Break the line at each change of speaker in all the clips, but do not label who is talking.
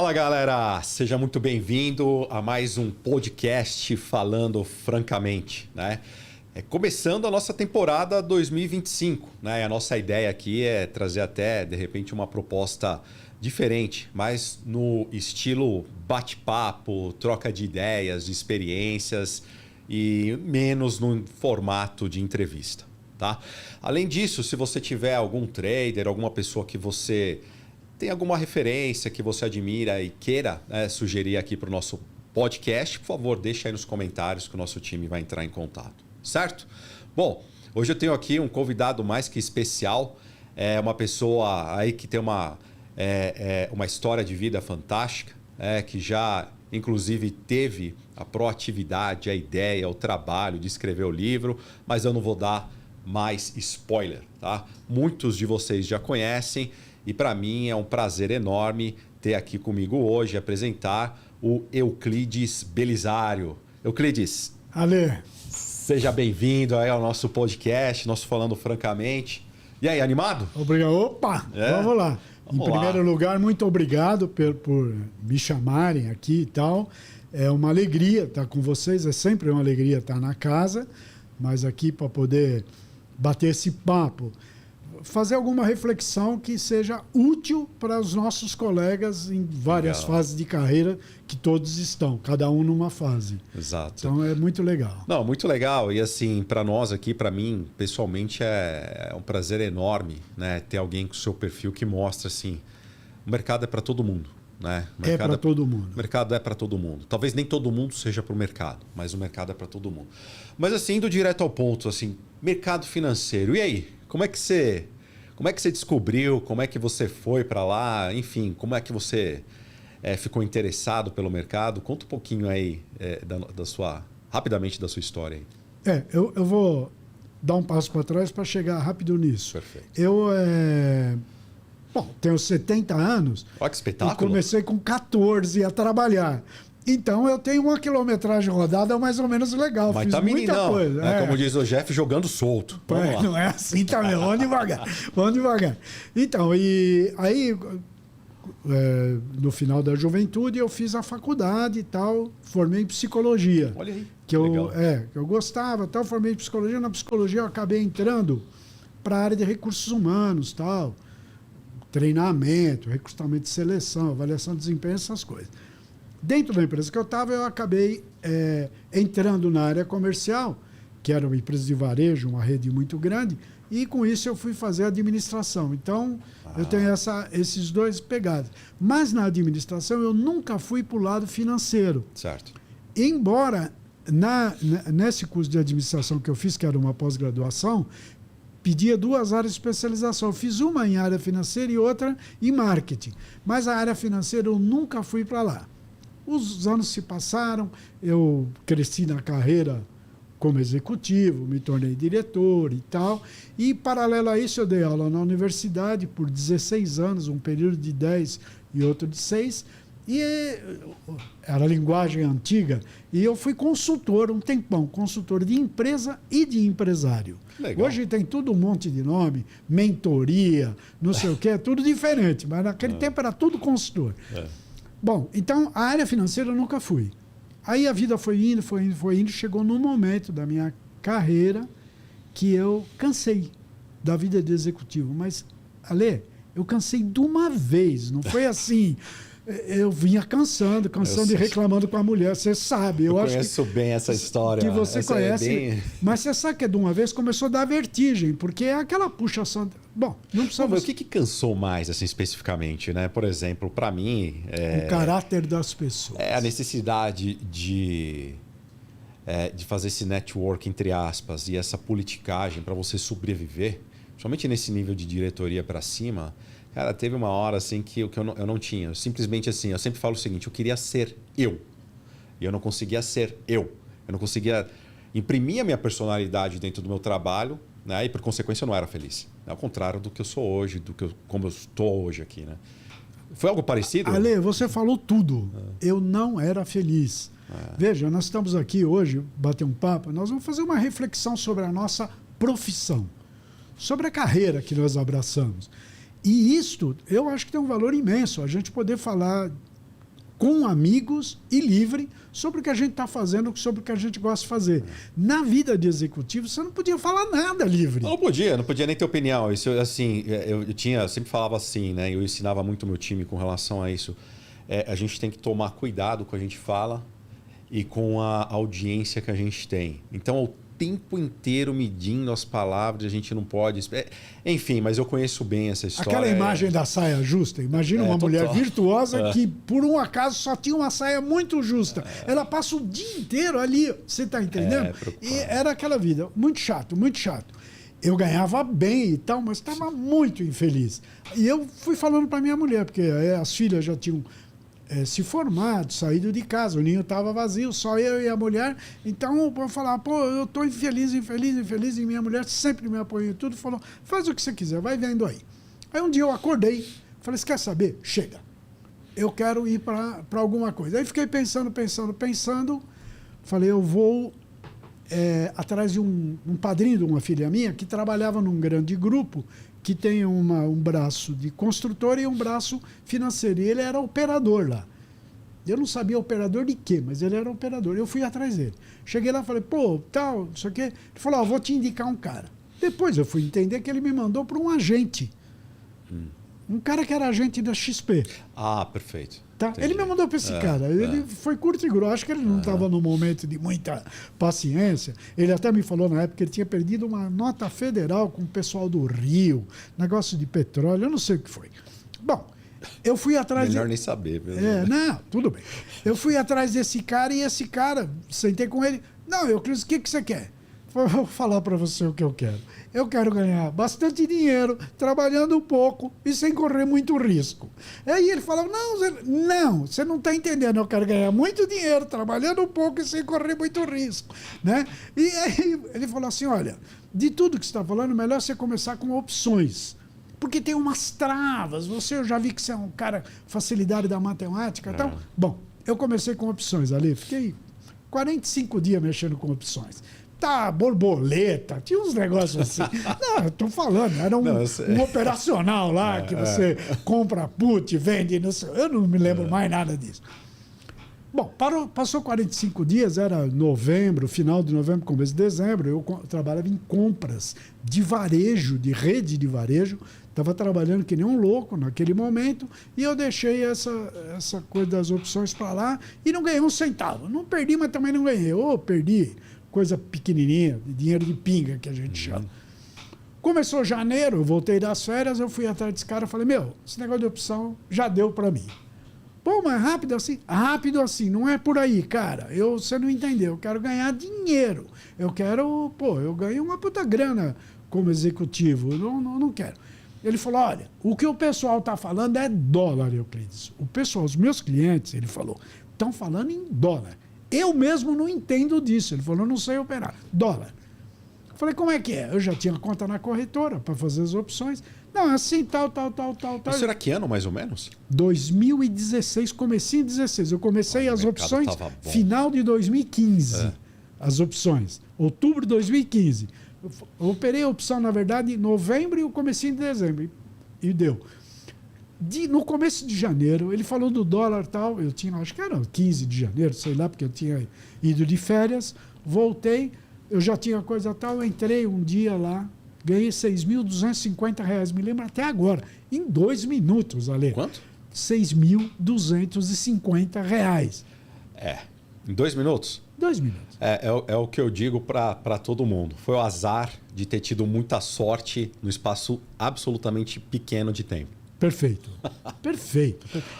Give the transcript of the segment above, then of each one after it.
Fala galera, seja muito bem-vindo a mais um podcast Falando Francamente, né? Começando a nossa temporada 2025, né? A nossa ideia aqui é trazer até, de repente, uma proposta diferente, mas no estilo bate-papo, troca de ideias, de experiências e menos no formato de entrevista, tá? Além disso, se você tiver algum trader, alguma pessoa que você tem alguma referência que você admira e queira sugerir aqui para o nosso podcast, por favor, deixa aí nos comentários que o nosso time vai entrar em contato, certo? Bom, hoje eu tenho aqui um convidado mais que especial, uma pessoa aí que tem uma história de vida fantástica, que já inclusive teve a proatividade, a ideia, o trabalho de escrever o livro, mas eu não vou dar mais spoiler, tá? Muitos de vocês já conhecem. E para mim é um prazer enorme ter aqui comigo hoje, apresentar o Euclides Belisário. Euclides,
Ale,
seja bem-vindo aí ao nosso podcast, nosso Falando Francamente. E aí, animado?
Obrigado. Opa, vamos lá. Em primeiro lugar, muito obrigado por me chamarem aqui e tal. É uma alegria estar com vocês, é sempre uma alegria estar na casa, mas aqui para poder bater esse papo, fazer alguma reflexão que seja útil para os nossos colegas em várias fases de carreira que todos estão, cada um numa fase.
Exato.
Então é muito legal.
Não, muito legal. E assim, para nós aqui, para mim, pessoalmente, é um prazer enorme, né, ter alguém com o seu perfil que mostra assim, o mercado é para todo mundo. Né?
É para todo mundo.
O mercado é para todo mundo. Talvez nem todo mundo seja para o mercado, mas o mercado é para todo mundo. Mas assim, indo direto ao ponto, assim, mercado financeiro. E aí, como é que você descobriu? Como é que você foi para lá? Enfim, como é que você ficou interessado pelo mercado? Conta um pouquinho aí rapidamente da sua história aí.
Eu vou dar um passo para trás para chegar rápido nisso.
Perfeito.
Eu tenho 70 anos.
Olha que espetáculo.
E comecei com 14 a trabalhar. Então eu tenho uma quilometragem rodada mais ou menos legal.
Mas
fiz
tá
muita coisa.
Como diz o Jeff, jogando solto.
Não é assim também. Vamos devagar. Vamos devagar. Então, e aí, no final da juventude, eu fiz a faculdade e tal, formei em psicologia.
Olha aí.
Que eu gostava, tal, formei em psicologia. Na psicologia eu acabei entrando para a área de recursos humanos, tal, treinamento, recrutamento de seleção, avaliação de desempenho, essas coisas. Dentro da empresa que eu estava, eu acabei entrando na área comercial, que era uma empresa de varejo, uma rede muito grande, e com isso eu fui fazer administração. Então, eu tenho esses dois pegados. Mas na administração eu nunca fui para o lado financeiro.
Certo.
Embora nesse curso de administração que eu fiz, que era uma pós-graduação, pedia 2 áreas de especialização. Eu fiz uma em área financeira e outra em marketing. Mas a área financeira eu nunca fui para lá. Os anos se passaram, eu cresci na carreira como executivo, me tornei diretor e tal. E, paralelo a isso, eu dei aula na universidade por 16 anos, um período de 10 e outro de 6. E era linguagem antiga. E eu fui consultor um tempão, consultor de empresa e de empresário.
Legal.
Hoje tem tudo um monte de nome, mentoria, não sei o que, é tudo diferente. Mas naquele tempo era tudo consultor. Bom, então a área financeira eu nunca fui. Aí a vida foi indo, chegou num momento da minha carreira que eu cansei da vida de executivo. Mas, Ale, eu cansei de uma vez, não foi assim. Eu vinha cansando e reclamando com a mulher, você sabe. Eu
conheço bem essa história.
Que você conhece, mas você sabe que de uma vez começou a dar vertigem, porque é aquela puxação. Bom, não precisa.
O que cansou mais, assim, especificamente, né? Por exemplo, para mim.
O caráter das pessoas.
É a necessidade de fazer esse network, entre aspas, e essa politicagem para você sobreviver, principalmente nesse nível de diretoria para cima. Cara, teve uma hora assim que eu não tinha. Simplesmente assim, eu sempre falo o seguinte, eu queria ser eu. E eu não conseguia ser eu. Eu não conseguia imprimir a minha personalidade dentro do meu trabalho, né? E por consequência eu não era feliz. Ao contrário do que eu sou hoje, como eu estou hoje aqui, né? Foi algo parecido?
Ale, você falou tudo. Eu não era feliz. Veja, nós estamos aqui hoje, bater um papo, nós vamos fazer uma reflexão sobre a nossa profissão, sobre a carreira que nós abraçamos. E isto, eu acho que tem um valor imenso, a gente poder falar com amigos e livre sobre o que a gente está fazendo, sobre o que a gente gosta de fazer. Na vida de executivo, você não podia falar nada livre.
Não podia nem ter opinião. Isso, assim, eu sempre falava assim, né? Eu ensinava muito o meu time com relação a isso. A gente tem que tomar cuidado com o que a gente fala e com a audiência que a gente tem. Então, o tempo inteiro medindo as palavras, a gente não pode... Enfim, mas eu conheço bem essa história.
Aquela imagem da saia justa. Imagina uma mulher virtuosa que, por um acaso, só tinha uma saia muito justa. Ela passa o dia inteiro ali, você está entendendo? E era aquela vida. Muito chato, muito chato. Eu ganhava bem e tal, mas estava muito infeliz. E eu fui falando para minha mulher, porque as filhas já tinham... se formado, saído de casa, o ninho estava vazio, só eu e a mulher. Então, eu falava, pô, eu estou infeliz, e minha mulher sempre me apoiou em tudo, falou, faz o que você quiser, vai vendo aí. Aí um dia eu acordei, falei, você quer saber? Chega, eu quero ir para alguma coisa. Aí fiquei pensando, falei, eu vou atrás de um padrinho de uma filha minha que trabalhava num grande grupo que tem um braço de construtor e um braço financeiro. E ele era operador lá. Eu não sabia operador de quê, mas ele era operador. Eu fui atrás dele. Cheguei lá e falei, pô, tal, não sei o quê. Ele falou, vou te indicar um cara. Depois eu fui entender que ele me mandou para um agente. Um cara que era agente da XP.
Ah, perfeito.
Tá? Ele me mandou para esse cara. Ele foi curto e grosso. Acho que ele não estava num momento de muita paciência. Ele até me falou na época que ele tinha perdido uma nota federal com o pessoal do Rio, negócio de petróleo, eu não sei o que foi. Bom, eu fui atrás...
Melhor nem saber.
Não, tudo bem. Eu fui atrás desse cara e esse cara, sentei com ele. Não, Euclides, o que você quer? Vou falar para você o que eu quero. Eu quero ganhar bastante dinheiro, trabalhando um pouco e sem correr muito risco. Aí ele falou, não, você não está entendendo. Eu quero ganhar muito dinheiro, trabalhando um pouco e sem correr muito risco. Né? E aí ele falou assim, olha, de tudo que você está falando, melhor você começar com opções. Porque tem umas travas. Eu já vi que você é um cara facilidade da matemática e tal. Bom, eu comecei com opções ali. Fiquei 45 dias mexendo com opções. Tá, borboleta, tinha uns negócios assim. Não, eu tô falando, era um operacional lá que você compra put, vende, não sei, eu não me lembro mais nada disso. Bom, passou 45 dias, era novembro, final de novembro, começo de dezembro, eu trabalhava em compras de varejo, de rede de varejo, estava trabalhando que nem um louco naquele momento e eu deixei essa coisa das opções para lá e não ganhei um centavo. Não perdi, mas também não ganhei. Perdi coisa pequenininha, dinheiro de pinga, que a gente chama. Começou janeiro, eu voltei das férias, eu fui atrás desse cara e falei, esse negócio de opção já deu para mim. Pô, mas rápido assim? Rápido assim, não é por aí, cara. Você não entendeu, eu quero ganhar dinheiro. Eu ganho uma puta grana como executivo, eu não quero. Ele falou, olha, o que o pessoal está falando é dólar, Euclides. Os meus clientes, ele falou, estão falando em dólar. Eu mesmo não entendo disso. Ele falou, eu não sei operar. Dólar. Eu falei, como é que é? Eu já tinha conta na corretora para fazer as opções. Não, assim, tal.
Isso era que ano, mais ou menos?
2016, comecinho de 16. Eu comecei as opções final de 2015. As opções. Outubro de 2015. Eu operei a opção, na verdade, em novembro e o comecinho de dezembro. E deu. No começo de janeiro, ele falou do dólar e tal, eu tinha, acho que era 15 de janeiro, sei lá, porque eu tinha ido de férias, voltei, eu já tinha coisa tal, entrei um dia lá, ganhei R$6.250, me lembro até agora, em 2 minutos, Ale.
Quanto?
R$6.250.
Em 2 minutos?
2 minutos.
É o que eu digo para todo mundo. Foi o azar de ter tido muita sorte no espaço absolutamente pequeno de tempo.
Perfeito.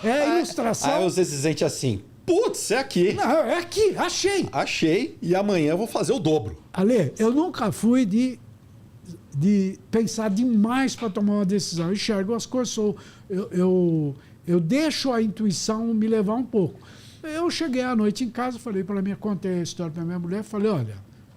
É a ilustração.
Aí você se sente assim, putz, é aqui.
Não, é aqui, achei.
Achei e amanhã eu vou fazer o dobro.
Ale, eu nunca fui de pensar demais para tomar uma decisão. Eu enxergo as coisas, eu deixo a intuição me levar um pouco. Eu cheguei à noite em casa, contei a história para minha mulher, falei, olha,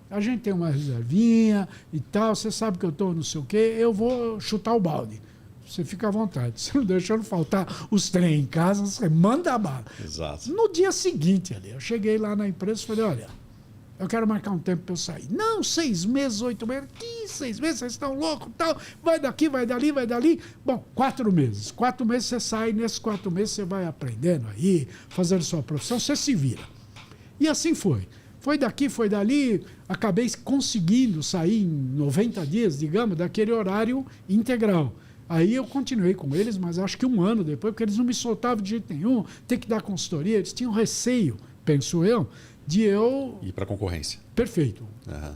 a gente tem uma reservinha e tal, você sabe que eu estou não sei o quê, eu vou chutar o balde. Você fica à vontade. Você não deixando faltar os trem em casa, você manda a bala.
Exato.
No dia seguinte, ali, eu cheguei lá na empresa e falei, olha, eu quero marcar um tempo para eu sair. Não, 6 meses, 8 meses. Que 6 meses? Vocês estão loucos, tal. Vai daqui, vai dali, vai dali. Bom, 4 meses. 4 meses você sai, nesses 4 meses você vai aprendendo aí, fazendo sua profissão, você se vira. E assim foi. Foi daqui, foi dali, acabei conseguindo sair em 90 dias, digamos, daquele horário integral. Aí eu continuei com eles, mas acho que 1 ano depois, porque eles não me soltavam de jeito nenhum, tem que dar consultoria, eles tinham receio, penso eu, de eu...
Ir para a concorrência.
Perfeito.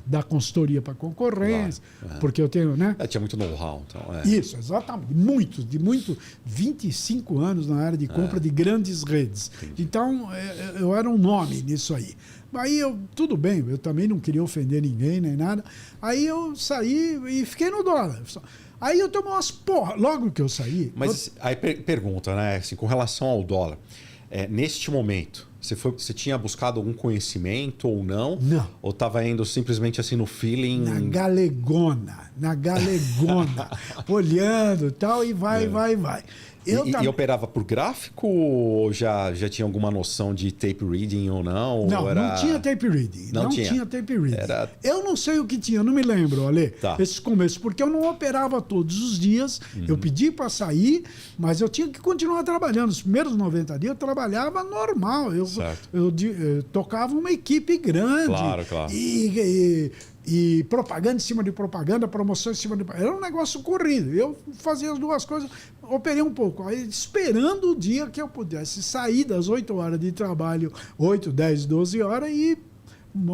Dar consultoria para concorrência, porque eu tenho, né?
Tinha muito know-how. Então,
Isso, exatamente. Muito, 25 anos na área de compra de grandes redes. Entendi. Então, eu era um nome nisso aí. Aí tudo bem, eu também não queria ofender ninguém nem nada. Aí eu saí e fiquei no dólar. Aí eu tomei umas porra, logo que eu saí...
Mas aí pergunta, né? Assim, com relação ao dólar, neste momento, você tinha buscado algum conhecimento ou não?
Não.
Ou estava indo simplesmente assim no feeling?
Na galegona, olhando e tal, e vai.
E operava por gráfico ou já tinha alguma noção de tape reading ou não?
Não tinha tape reading. Não tinha tape reading. Eu não sei o que tinha, não me lembro, Ale, esses começos, porque eu não operava todos os dias. Eu pedi para sair, mas eu tinha que continuar trabalhando. Os primeiros 90 dias eu trabalhava normal. Eu tocava uma equipe grande.
Claro.
E propaganda em cima de propaganda, promoção em cima de... Era um negócio corrido. Eu fazia as duas coisas, operei um pouco. Aí, esperando o dia que eu pudesse sair das 8 horas de trabalho, 8, 10, 12 horas, e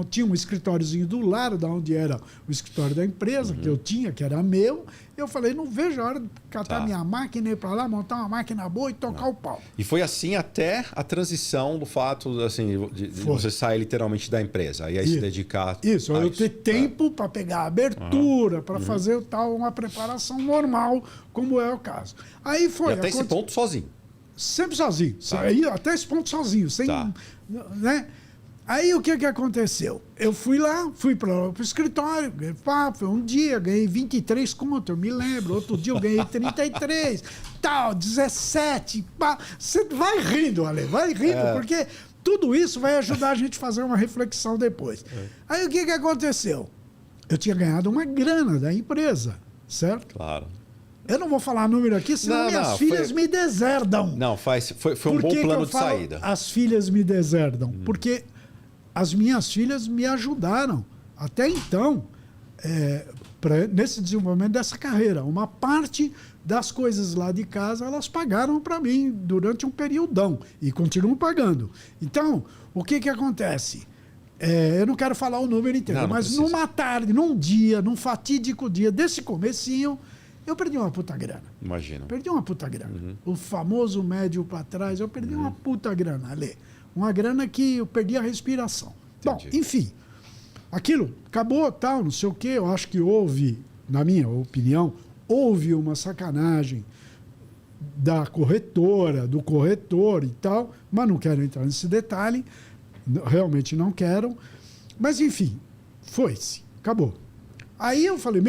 tinha um escritóriozinho do lado, da onde era o escritório da empresa, que eu tinha, que era meu. Eu falei, não vejo a hora de catar minha máquina, ir para lá, montar uma máquina boa e tocar o pau.
E foi assim até a transição do fato assim, de você sair literalmente da empresa. Aí se dedicar
Isso, eu ter tempo para pegar a abertura, para fazer uma preparação normal, como é o caso. Aí foi.
E até esse ponto sozinho?
Sempre sozinho. Até esse ponto sozinho. Sem, né? Aí o que aconteceu? Eu fui lá, fui para o escritório, foi um dia, ganhei 23 conto, eu me lembro. Outro dia eu ganhei 33, 17. Você vai rindo, Ale, vai rindo, porque tudo isso vai ajudar a gente a fazer uma reflexão depois. Aí o que aconteceu? Eu tinha ganhado uma grana da empresa, certo?
Claro.
Eu não vou falar número aqui, senão minhas filhas me deserdam.
Não, foi um bom plano de saída.
As filhas me deserdam, porque... As minhas filhas me ajudaram até então nesse desenvolvimento dessa carreira. Uma parte das coisas lá de casa elas pagaram para mim durante um periodão e continuam pagando. Então, o que acontece? Eu não quero falar o número inteiro, mas numa tarde, num dia, num fatídico dia desse comecinho, eu perdi uma puta grana.
Imagina.
Perdi uma puta grana. O famoso médio para trás, eu perdi uma puta grana, Ale. Uma grana que eu perdi a respiração. Entendi. Bom, enfim, aquilo acabou, tal, não sei o quê. Eu acho que houve, na minha opinião, houve uma sacanagem da corretora, do corretor e tal, mas não quero entrar nesse detalhe, realmente não quero. Mas, enfim, foi-se, acabou. Aí eu falei,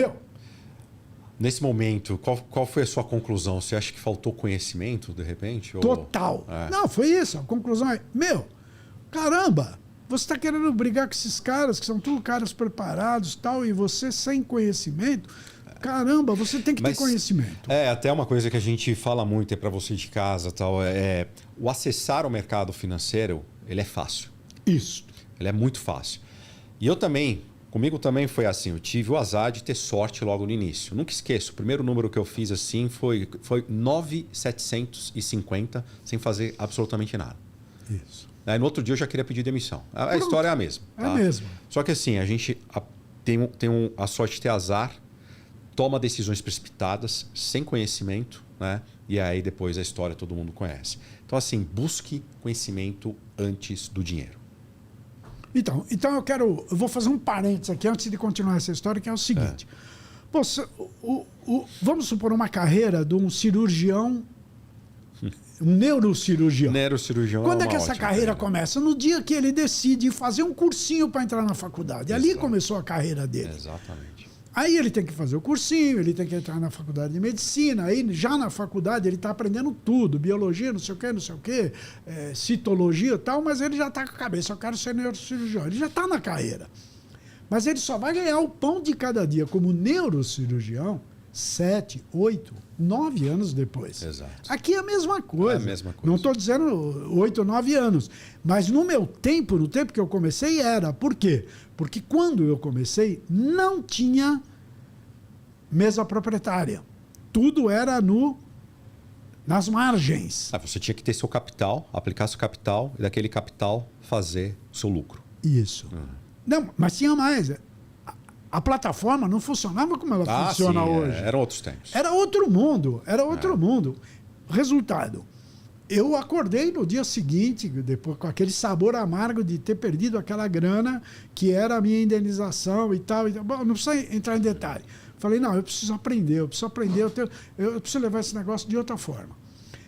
Nesse momento, qual foi a sua conclusão? Você acha que faltou conhecimento, de repente?
Total. Não, foi isso. A conclusão é, caramba, você está querendo brigar com esses caras, que são todos caras preparados tal, e você sem conhecimento, caramba, você tem que ter conhecimento.
Até uma coisa que a gente fala muito para você de casa, tal, o acessar o mercado financeiro, ele é fácil.
Isso.
Ele é muito fácil. E comigo também foi assim, eu tive o azar de ter sorte logo no início. Nunca esqueço, o primeiro número que eu fiz assim foi 9.750, sem fazer absolutamente nada.
Isso.
Aí no outro dia eu já queria pedir demissão. A história é a mesma.
É a mesma.
Só que assim, a gente tem a sorte de ter azar, toma decisões precipitadas, sem conhecimento, né? E aí depois a história todo mundo conhece. Então assim, busque conhecimento antes do dinheiro.
Então eu vou fazer um parênteses aqui antes de continuar essa história, que é o seguinte. Vamos supor uma carreira de um cirurgião, um neurocirurgião. Quando é que essa carreira começa? No dia que ele decide fazer um cursinho para entrar na faculdade. Ali começou a carreira dele.
Exatamente.
Aí ele tem que fazer o cursinho, ele tem que entrar na faculdade de medicina, aí já na faculdade ele está aprendendo tudo, biologia, não sei o quê, citologia e tal, mas ele já está com a cabeça, eu quero ser neurocirurgião, ele já está na carreira. Mas ele só vai ganhar o pão de cada dia como neurocirurgião 7, 8, 9 anos depois.
Exato.
Aqui é a mesma coisa.
É a mesma coisa.
Não estou dizendo 8 ou 9 anos. Mas no meu tempo, no tempo que eu comecei, era. Por quê? Porque quando eu comecei, não tinha mesa proprietária. Tudo era nas margens.
Você tinha que ter seu capital, aplicar seu capital e daquele capital fazer o seu lucro.
Isso. Não, mas tinha mais. A plataforma não funcionava como ela funciona hoje.
Eram outros tempos.
Era outro mundo, era outro mundo. Resultado, eu acordei no dia seguinte, depois com aquele sabor amargo de ter perdido aquela grana, que era a minha indenização e tal. Bom, não precisa entrar em detalhe. Falei, não, eu preciso aprender, eu preciso levar esse negócio de outra forma.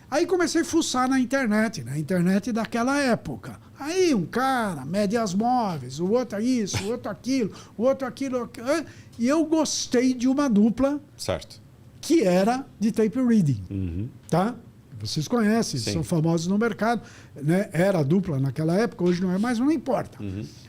Aí comecei a fuçar na internet daquela época. Aí um cara, médias móveis, o outro isso, o outro aquilo, e eu gostei de uma dupla,
certo,
que era de tape reading, tá? Vocês conhecem,
sim,
são famosos no mercado, né? Era a dupla naquela época, hoje não é mais, mas não importa.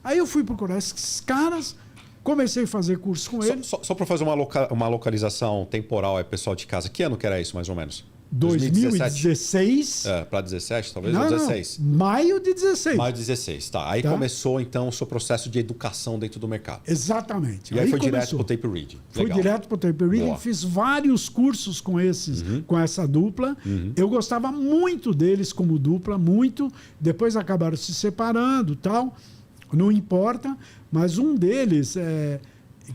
Aí eu fui procurar esses caras, comecei a fazer curso com eles.
Só para fazer uma localização temporal aí, pessoal de casa, que ano que era isso, mais ou menos?
2016.
Para 17, talvez,
não,
ou 16?
Não, maio de 16.
Maio de 16, tá. Aí começou, então, o seu processo de educação dentro do mercado.
Exatamente.
E aí foi direto para o tape reading.
Fui direto para o tape reading, boa, fiz vários cursos com com essa dupla. Eu gostava muito deles como dupla, muito. Depois acabaram se separando, tal. Não importa, mas um deles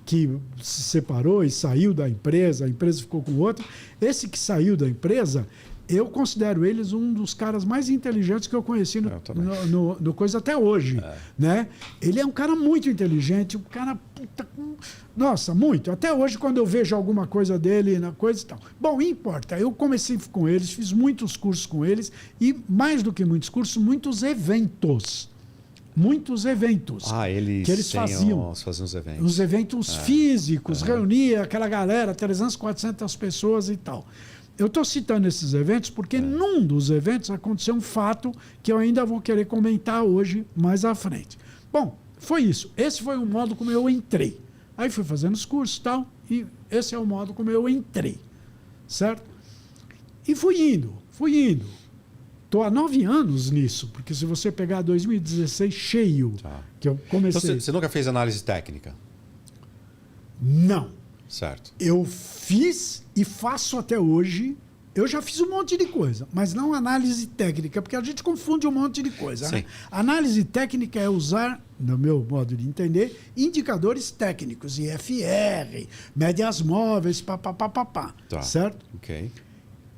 que se separou e saiu da empresa, a empresa ficou com outro. Esse que saiu da empresa, eu considero eles um dos caras mais inteligentes que eu conheci no coisa até hoje. Né? Ele é um cara muito inteligente, um cara... Nossa, muito. Até hoje, quando eu vejo alguma coisa dele, na coisa e tal. Bom, importa. Eu comecei com eles, fiz muitos cursos com eles e, mais do que muitos cursos, muitos eventos. Muitos eventos que eles faziam.
Os eventos.
Os eventos físicos, reunia aquela galera, 300, 400 pessoas e tal. Eu estou citando esses eventos porque num dos eventos aconteceu um fato que eu ainda vou querer comentar hoje, mais à frente. Bom, foi isso. Esse foi o modo como eu entrei. Aí fui fazendo os cursos e tal, e esse é o modo como eu entrei. Certo? E fui indo. Estou há 9 anos nisso, porque se você pegar 2016 cheio, que eu comecei...
Então, você nunca fez análise técnica?
Não.
Certo.
Eu fiz e faço até hoje. Eu já fiz um monte de coisa, mas não análise técnica, porque a gente confunde um monte de coisa. Né? Análise técnica é usar, no meu modo de entender, indicadores técnicos, IFR, médias móveis, papapá. Certo?
Ok.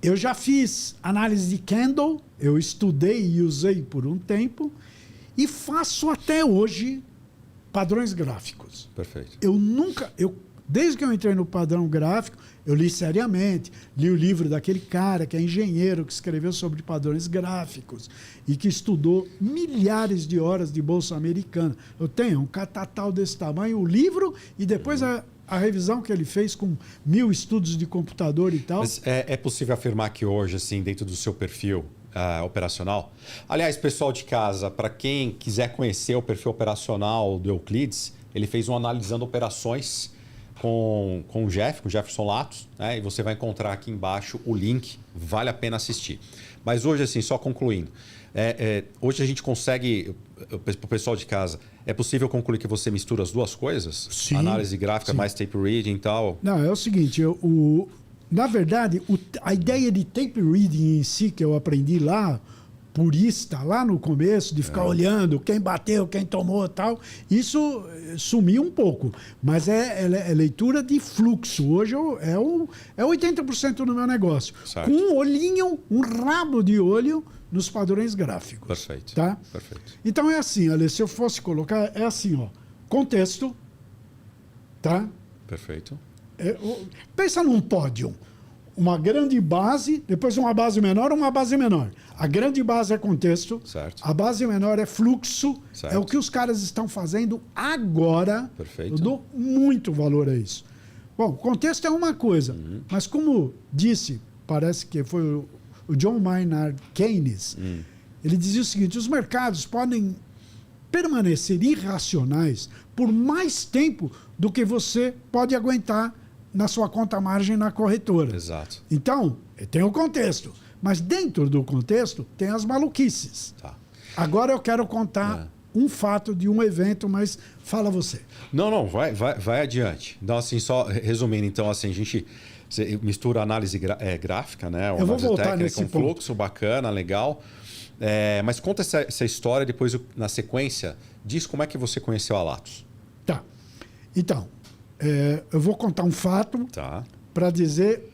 Eu já fiz análise de Kendall, eu estudei e usei por um tempo, e faço até hoje padrões gráficos.
Perfeito.
Desde que eu entrei no padrão gráfico, eu li seriamente, li o livro daquele cara que é engenheiro, que escreveu sobre padrões gráficos e que estudou milhares de horas de Bolsa Americana. Eu tenho um catatal desse tamanho, o livro e depois a revisão que ele fez com 1000 estudos de computador e tal.
Mas é possível afirmar que hoje, assim, dentro do seu perfil operacional... Aliás, pessoal de casa, para quem quiser conhecer o perfil operacional do Euclides, ele fez um analisando operações com o Jefferson Latos, né? E você vai encontrar aqui embaixo o link, vale a pena assistir. Mas hoje, assim, só concluindo, hoje a gente consegue, para o pessoal de casa, é possível concluir que você mistura as duas coisas?
Sim.
Análise gráfica, mais tape reading e tal?
Não, é o seguinte, na verdade, a ideia de tape reading em si, que eu aprendi lá, purista, lá no começo, de ficar olhando quem bateu, quem tomou e tal, isso sumiu um pouco. Mas é leitura de fluxo. Hoje é 80% do meu negócio.
Certo.
Com um olhinho, um rabo de olho nos padrões gráficos.
Perfeito.
Tá?
Perfeito.
Então é assim, olha, se eu fosse colocar, é assim, ó, contexto, tá?
Perfeito.
Pensa num pódio. Uma grande base, depois uma base menor, uma base menor. A grande base é contexto,
certo.
A base menor é fluxo,
certo.
É o que os caras estão fazendo agora.
Perfeito.
Eu dou muito valor a isso. Bom, o contexto é uma coisa, mas como disse, parece que foi o John Maynard Keynes, ele dizia o seguinte: os mercados podem permanecer irracionais por mais tempo do que você pode aguentar na sua conta margem na corretora.
Exato.
Então, tem o contexto, mas dentro do contexto tem as maluquices.
Tá.
Agora eu quero contar um fato de um evento, mas fala você.
Não, vai adiante. Então, assim, só resumindo, então, assim, a gente mistura análise gráfica, né?
Eu vou voltar nesse
com fluxo, bacana, legal. Mas conta essa história, depois, na sequência, diz como é que você conheceu a Latos.
Tá. Então, eu vou contar um fato para dizer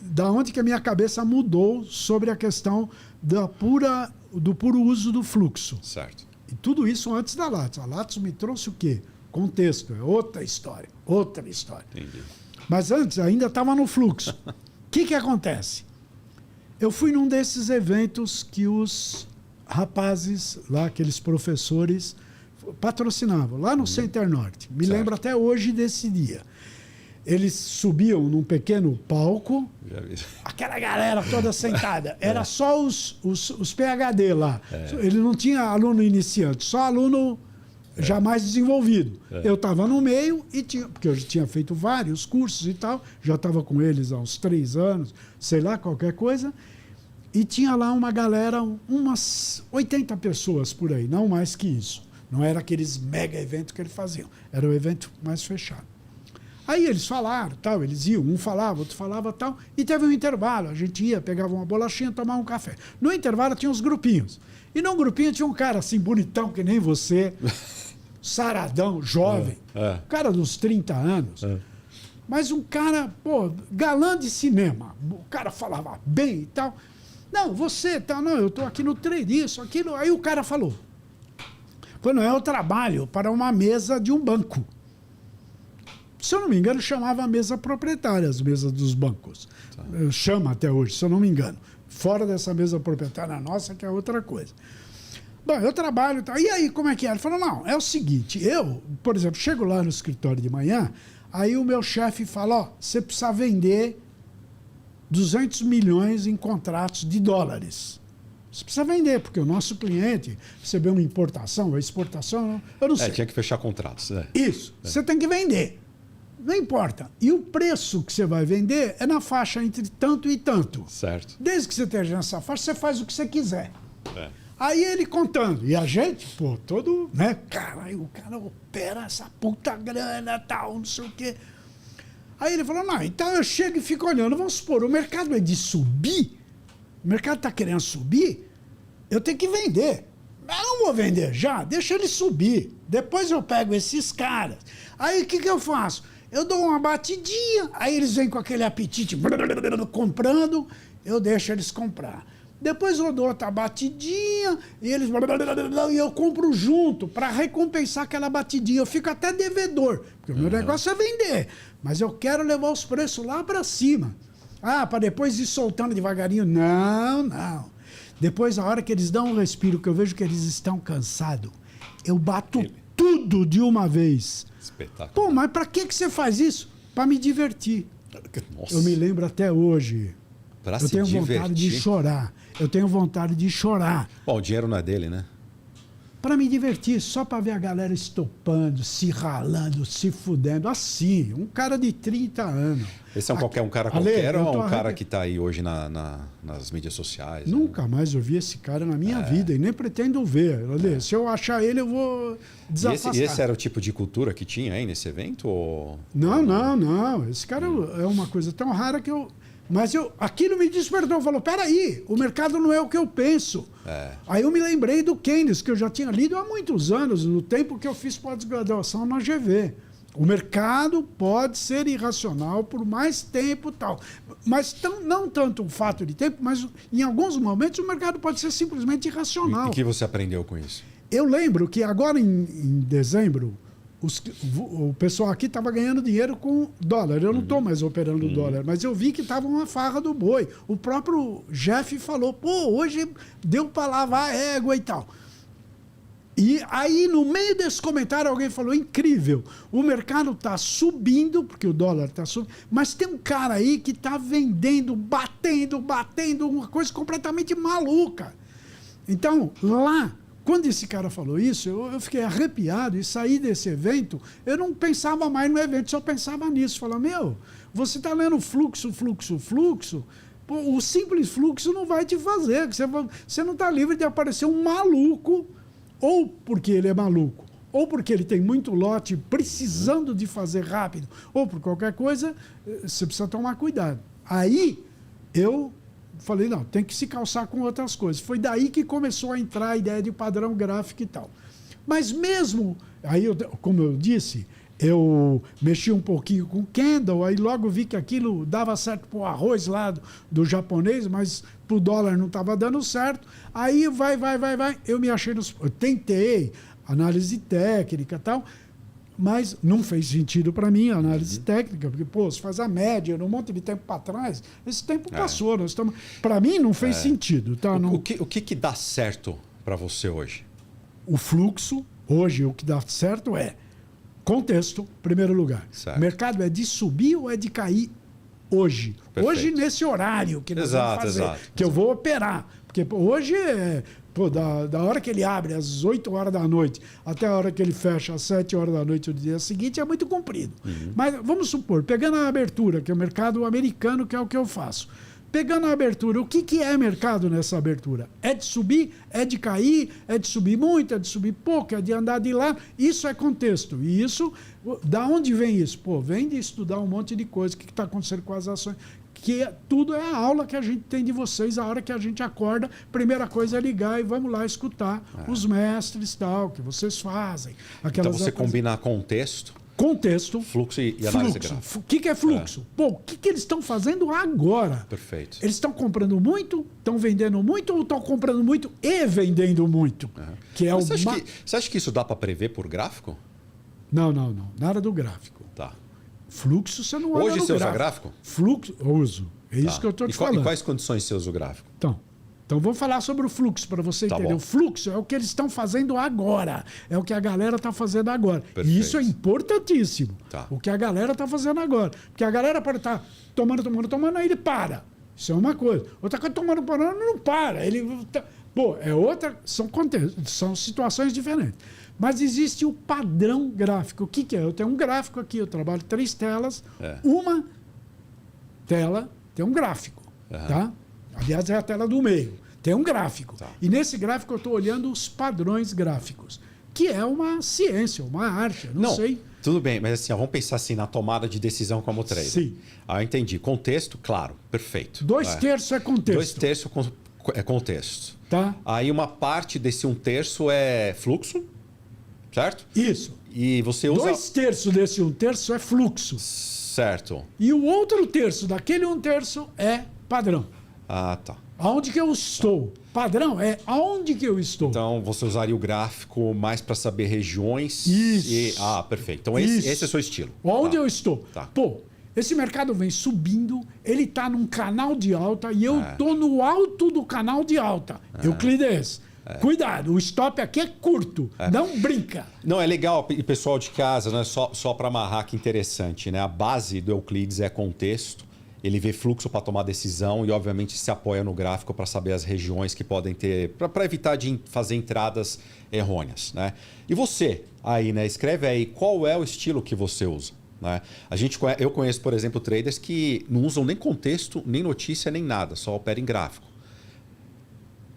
da onde que a minha cabeça mudou sobre a questão do puro uso do fluxo.
Certo.
E tudo isso antes da Latos. A Latos me trouxe o quê? Contexto, é outra história. Outra história.
Entendi.
Mas antes, ainda estava no fluxo. O que acontece? Eu fui num desses eventos que os rapazes, lá, aqueles professores, patrocinavam, lá no Center Norte. Me lembro até hoje desse dia. Eles subiam num pequeno palco, aquela galera toda sentada. Era só os PhD lá. Ele não tinha aluno iniciante, só aluno já mais desenvolvido. Eu estava no meio, porque eu já tinha feito vários cursos e tal, já estava com eles há uns 3 anos, sei lá, qualquer coisa. E tinha lá uma galera, umas 80 pessoas por aí, não mais que isso. Não era aqueles mega eventos que eles faziam, era um evento mais fechado. Aí eles falaram, tal, eles iam, um falava, outro falava, tal, e teve um intervalo. A gente ia, pegava uma bolachinha, tomava um café. No intervalo tinha uns grupinhos. E num grupinho tinha um cara assim, bonitão, que nem você, saradão, jovem, cara dos 30 anos. Mas um cara, pô, galã de cinema. O cara falava bem e tal. Não, você, tal, não, eu estou aqui no trade, isso, aquilo. Aí o cara falou, não, eu trabalho para uma mesa de um banco. Se eu não me engano, chamava a mesa proprietária, as mesas dos bancos. Chama até hoje, se eu não me engano. Fora dessa mesa proprietária nossa, que é outra coisa. Bom, eu trabalho... E aí, como é que é? Ele falou, não, é o seguinte, eu, por exemplo, chego lá no escritório de manhã, aí o meu chefe fala, ó, você precisa vender 200 milhões em contratos de dólares. Você precisa vender, porque o nosso cliente recebeu uma importação, uma exportação, eu não sei.
Tinha que fechar contratos.
Isso, você tem que vender. Não importa. E o preço que você vai vender é na faixa entre tanto e tanto.
Certo.
Desde que você esteja nessa faixa, você faz o que você quiser. Aí ele contando. E a gente, pô, todo, né? Cara, o cara opera essa puta grana, tal, não sei o quê. Aí ele falou, não, então eu chego e fico olhando. Vamos supor, o mercado é de subir. O mercado está querendo subir. Eu tenho que vender. Mas eu não vou vender já. Deixa ele subir. Depois eu pego esses caras. Aí o que eu faço? Eu dou uma batidinha, aí eles vêm com aquele apetite, comprando, eu deixo eles comprar. Depois eu dou outra batidinha, e eles... E eu compro junto, para recompensar aquela batidinha. Eu fico até devedor, porque o meu negócio é vender. Mas eu quero levar os preços lá para cima. Para depois ir soltando devagarinho. Não. Depois, a hora que eles dão um respiro, que eu vejo que eles estão cansados, eu bato tudo de uma vez.
Espetáculo.
Pô, mas para que você faz isso? Para me divertir.
Nossa.
Eu me lembro até hoje. Eu tenho vontade de chorar. Eu tenho vontade de chorar.
Bom, o dinheiro não é dele, né?
Para me divertir, só para ver a galera estopando, se ralando, se fudendo. Assim, um cara de 30 anos.
Esse é um cara qualquer ou é um cara que está aí hoje nas mídias sociais?
Nunca mais eu vi esse cara na minha vida e nem pretendo ver. Se eu achar ele, eu vou desafastar.
E esse era o tipo de cultura que tinha aí nesse evento? Ou...
Não. Esse cara é uma coisa tão rara que eu... Mas aquilo me despertou, falou, peraí, o mercado não é o que eu penso. Aí eu me lembrei do Keynes, que eu já tinha lido há muitos anos, no tempo que eu fiz pós-graduação na GV. O mercado pode ser irracional por mais tempo e tal. Mas não tanto o fato de tempo, mas em alguns momentos o mercado pode ser simplesmente irracional.
E o que você aprendeu com isso?
Eu lembro que agora em dezembro, o pessoal aqui estava ganhando dinheiro com dólar. Eu não estou mais operando dólar, mas eu vi que estava uma farra do boi. O próprio Jeff falou, pô, hoje deu para lavar a égua e tal. E aí, no meio desse comentário, alguém falou, incrível, o mercado está subindo, porque o dólar está subindo, mas tem um cara aí que está vendendo, batendo, uma coisa completamente maluca. Então, lá, quando esse cara falou isso, eu fiquei arrepiado e saí desse evento, eu não pensava mais no evento, só pensava nisso. Falava, meu, você está lendo fluxo, pô, o simples fluxo não vai te fazer, você não está livre de aparecer um maluco, ou porque ele é maluco, ou porque ele tem muito lote precisando de fazer rápido, ou por qualquer coisa, você precisa tomar cuidado. Aí eu falei, não, tem que se calçar com outras coisas. Foi daí que começou a entrar a ideia de padrão gráfico e tal. Mas mesmo, aí como eu disse, eu mexi um pouquinho com candle, aí logo vi que aquilo dava certo para o arroz lá do japonês, mas para o dólar não estava dando certo. Aí vai. Eu me achei eu tentei análise técnica e tal, mas não fez sentido para mim a análise técnica, porque, pô, você faz a média um monte de tempo para trás, esse tempo passou. Para mim não fez sentido. Tá?
O que dá certo para você hoje?
O fluxo, hoje, o que dá certo é contexto, primeiro lugar. Certo. O mercado é de subir ou é de cair hoje? Perfeito. Hoje, nesse horário que nós vamos fazer, que eu vou operar. Porque hoje, da hora que ele abre às 8 horas da noite até a hora que ele fecha às 7 horas da noite do dia seguinte, é muito comprido. Mas vamos supor, pegando a abertura, que é o mercado americano, que é o que eu faço. Pegando a abertura, o que é mercado nessa abertura? É de subir, é de cair, é de subir muito, é de subir pouco, é de andar de lado. Isso é contexto. E isso, da onde vem isso? Pô, vem de estudar um monte de coisa, o que está acontecendo com as ações. Tudo é a aula que a gente tem de vocês, a hora que a gente acorda, primeira coisa é ligar e vamos lá escutar os mestres tal, que vocês fazem.
Então você combinar contexto, fluxo e análise gráfica.
O que é fluxo? Pô, o que eles estão fazendo agora?
Perfeito.
Eles estão comprando muito, estão vendendo muito ou estão comprando muito e vendendo muito? Que é
você acha que isso dá para prever por gráfico?
Não. Nada do gráfico.
Tá.
Fluxo você não olha
hoje
no
você
gráfico.
Usa gráfico?
Fluxo, eu uso. É isso que eu estou te falando.
E quais condições você usa o gráfico?
Então vamos falar sobre o fluxo para você entender.
Bom.
O fluxo é o que eles estão fazendo agora. É o que a galera está fazendo agora.
Perfeito.
E isso é importantíssimo.
Tá.
O que a galera está fazendo agora. Porque a galera pode estar tomando, aí ele para. Isso é uma coisa. Outra coisa, tomando, não para. Pô, é outra. São situações diferentes. Mas existe o padrão gráfico. O que é? Eu tenho um gráfico aqui, eu trabalho 3 telas. Uma tela tem um gráfico. Tá? Aliás, é a tela do meio. Tem um gráfico. Tá. E nesse gráfico eu estou olhando os padrões gráficos, que é uma ciência, uma arte, eu não sei.
Tudo bem, mas assim, vamos pensar assim na tomada de decisão como trader.
Sim.
Eu entendi. Contexto, claro, perfeito.
2/3 é contexto.
2/3 é contexto.
Tá.
Aí uma parte desse 1/3 é fluxo, certo?
Isso.
E você usa...
2/3 desse 1/3 é fluxo.
Certo.
E o outro terço daquele 1/3 é padrão.
Ah, tá.
Aonde que eu estou? Padrão é aonde que eu estou.
Então, você usaria o gráfico mais para saber regiões?
Isso.
Perfeito. Então, esse é o seu estilo.
Onde eu estou?
Tá.
Pô, esse mercado vem subindo, ele está num canal de alta e eu estou no alto do canal de alta. Euclides, cuidado, o stop aqui é curto, não brinca.
Não, é legal, e pessoal de casa, né? Só para amarrar, que interessante, né? A base do Euclides é contexto. Ele vê fluxo para tomar decisão e, obviamente, se apoia no gráfico para saber as regiões que podem ter... Para evitar de fazer entradas errôneas, né? E você, aí, né? Escreve aí qual é o estilo que você usa. Né? Eu conheço, por exemplo, traders que não usam nem contexto, nem notícia, nem nada. Só operam em gráfico.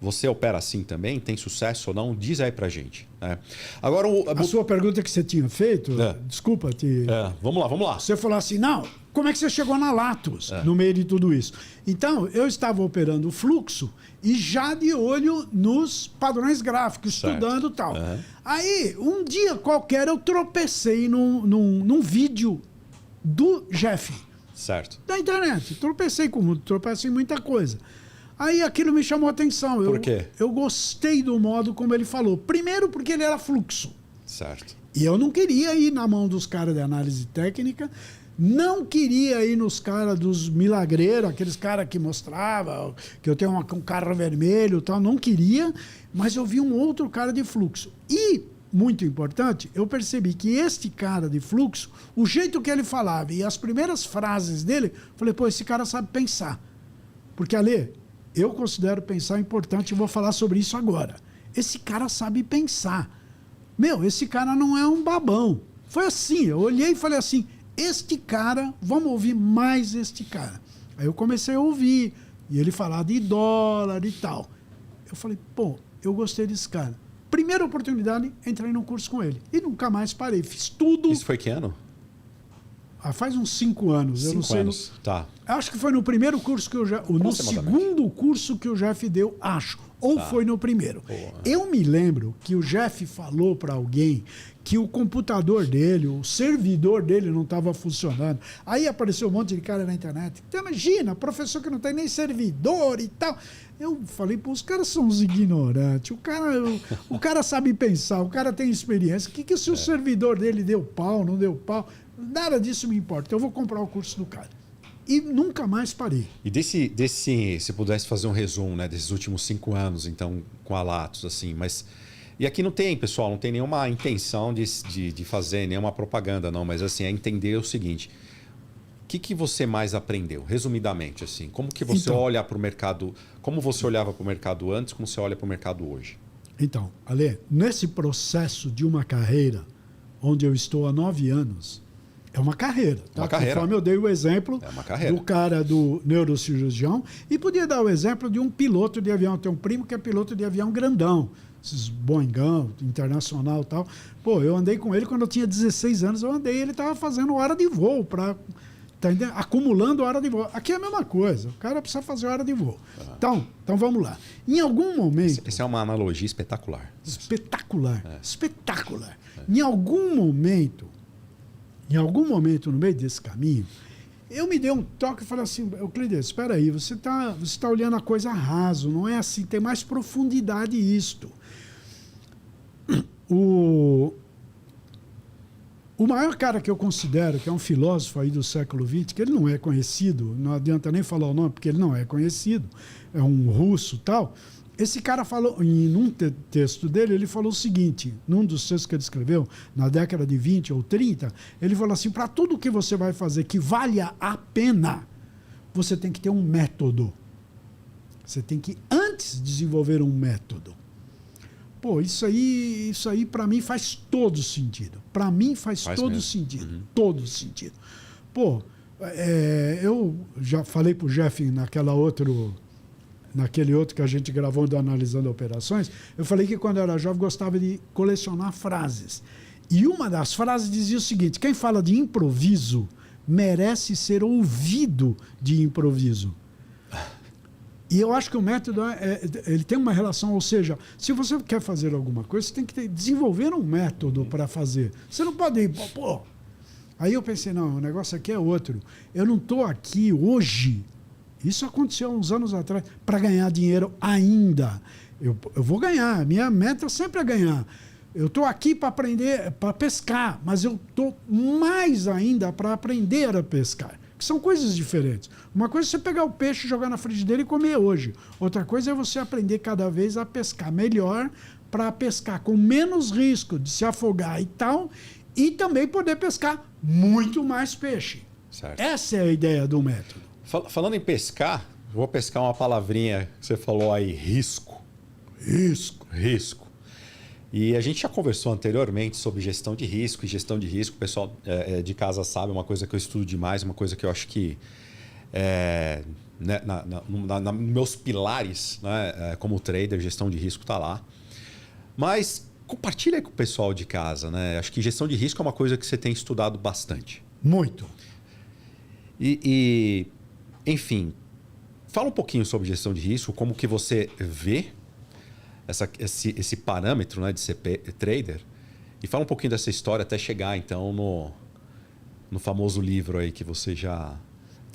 Você opera assim também? Tem sucesso ou não? Diz aí pra gente. Né? Agora,
a sua pergunta que você tinha feito, desculpa te...
Vamos lá.
Você falou assim, não, como é que você chegou na Latus no meio de tudo isso? Então, eu estava operando o fluxo e já de olho nos padrões gráficos, estudando e tal. Aí, um dia qualquer, eu tropecei num vídeo do Jeff.
Certo.
Da internet. Tropecei em muita coisa. Aí aquilo me chamou a atenção.
Por quê?
Eu gostei do modo como ele falou. Primeiro porque ele era fluxo.
Certo.
E eu não queria ir na mão dos caras de análise técnica. Não queria ir nos caras dos milagreiros, aqueles caras que mostravam que eu tenho um carro vermelho e tal. Não queria, mas eu vi um outro cara de fluxo. E, muito importante, eu percebi que este cara de fluxo, o jeito que ele falava e as primeiras frases dele, falei, pô, esse cara sabe pensar. Porque, Ale, eu considero pensar importante e vou falar sobre isso agora. Esse cara sabe pensar. Meu, esse cara não é um babão. Foi assim, eu olhei e falei assim, este cara, vamos ouvir mais este cara. Aí eu comecei a ouvir, e ele falar de dólar e tal. Eu falei, pô, eu gostei desse cara. Primeira oportunidade, entrei no curso com ele. E nunca mais parei, fiz tudo.
Isso foi que ano?
Faz uns 5 anos. Eu não sei.
Anos, tá.
Acho que foi no primeiro curso que eu já... No segundo curso que o Jeff deu, acho. Ou foi no primeiro. Porra. Eu me lembro que o Jeff falou para alguém que o computador dele, o servidor dele não estava funcionando. Aí apareceu um monte de cara na internet. Então, imagina, professor que não tem nem servidor e tal. Eu falei, pô, os caras são uns ignorantes. O cara sabe pensar, o cara tem experiência. Que se o servidor dele deu pau, não deu pau? Nada disso me importa. Eu vou comprar o curso do cara. E nunca mais parei.
E se pudesse fazer um resumo, né, desses últimos 5 anos, então, com a Latos, assim, mas... E aqui não tem, pessoal, não tem nenhuma intenção de fazer nenhuma propaganda, não, mas assim, é entender o seguinte, o que você mais aprendeu, resumidamente, assim? Como que você olha para o mercado, como você olhava para o mercado antes, como você olha para o mercado hoje?
Então, Ale, nesse processo de uma carreira, onde eu estou há 9 anos, é uma carreira. Tá?
Uma carreira.
Conforme eu dei o exemplo do cara do neurocirurgião, e podia dar o exemplo de um piloto de avião. Tem um primo que é piloto de avião grandão, esses Boeingão, internacional e tal. Pô, eu andei com ele quando eu tinha 16 anos, ele estava fazendo hora de voo, tá acumulando hora de voo. Aqui é a mesma coisa, o cara precisa fazer hora de voo. Então vamos lá. Em algum momento...
Essa é uma analogia espetacular.
Espetacular. Em algum momento, no meio desse caminho, eu me dei um toque e falei assim, Euclides, espera aí, você tá olhando a coisa raso, não é assim, tem mais profundidade isto. O maior cara que eu considero, que é um filósofo aí do século XX, que ele não é conhecido, não adianta nem falar o nome, porque ele não é conhecido, é um russo e tal. Esse cara falou, em um texto dele, ele falou o seguinte, num dos textos que ele escreveu, na década de 20 ou 30, ele falou assim, para tudo que você vai fazer que valha a pena, você tem que ter um método. Você tem que, antes, desenvolver um método. Pô, isso aí para mim faz todo sentido. Para mim faz todo mesmo. Sentido. Uhum. Todo sentido. Pô, eu já falei pro Jeff naquele outro que a gente gravou do Analisando Operações, eu falei que quando eu era jovem gostava de colecionar frases. E uma das frases dizia o seguinte, quem fala de improviso merece ser ouvido de improviso. E eu acho que o método ele tem uma relação, ou seja, se você quer fazer alguma coisa, você tem que desenvolver um método para fazer. Você não pode ir, pô. Aí eu pensei, não, o negócio aqui é outro. Eu não estou aqui hoje, isso aconteceu há uns anos atrás, para ganhar dinheiro ainda. Eu vou ganhar, a minha meta sempre é ganhar. Eu estou aqui para aprender, para pescar, mas eu estou mais ainda para aprender a pescar. São coisas diferentes. Uma coisa é você pegar o peixe, jogar na frigideira e comer hoje. Outra coisa é você aprender cada vez a pescar melhor, para pescar com menos risco de se afogar e tal, e também poder pescar muito mais peixe.
Certo.
Essa é a ideia do método.
Falando em pescar, vou pescar uma palavrinha que você falou aí, risco. Risco. E a gente já conversou anteriormente sobre gestão de risco. E gestão de risco, o pessoal de casa sabe, uma coisa que eu estudo demais, uma coisa que eu acho que meus pilares, né, como trader, gestão de risco está lá. Mas compartilha aí com o pessoal de casa, né? Acho que gestão de risco é uma coisa que você tem estudado bastante.
Muito.
Enfim, fala um pouquinho sobre gestão de risco, como que você vê esse parâmetro, né, de ser trader, e fala um pouquinho dessa história até chegar então no famoso livro aí que você já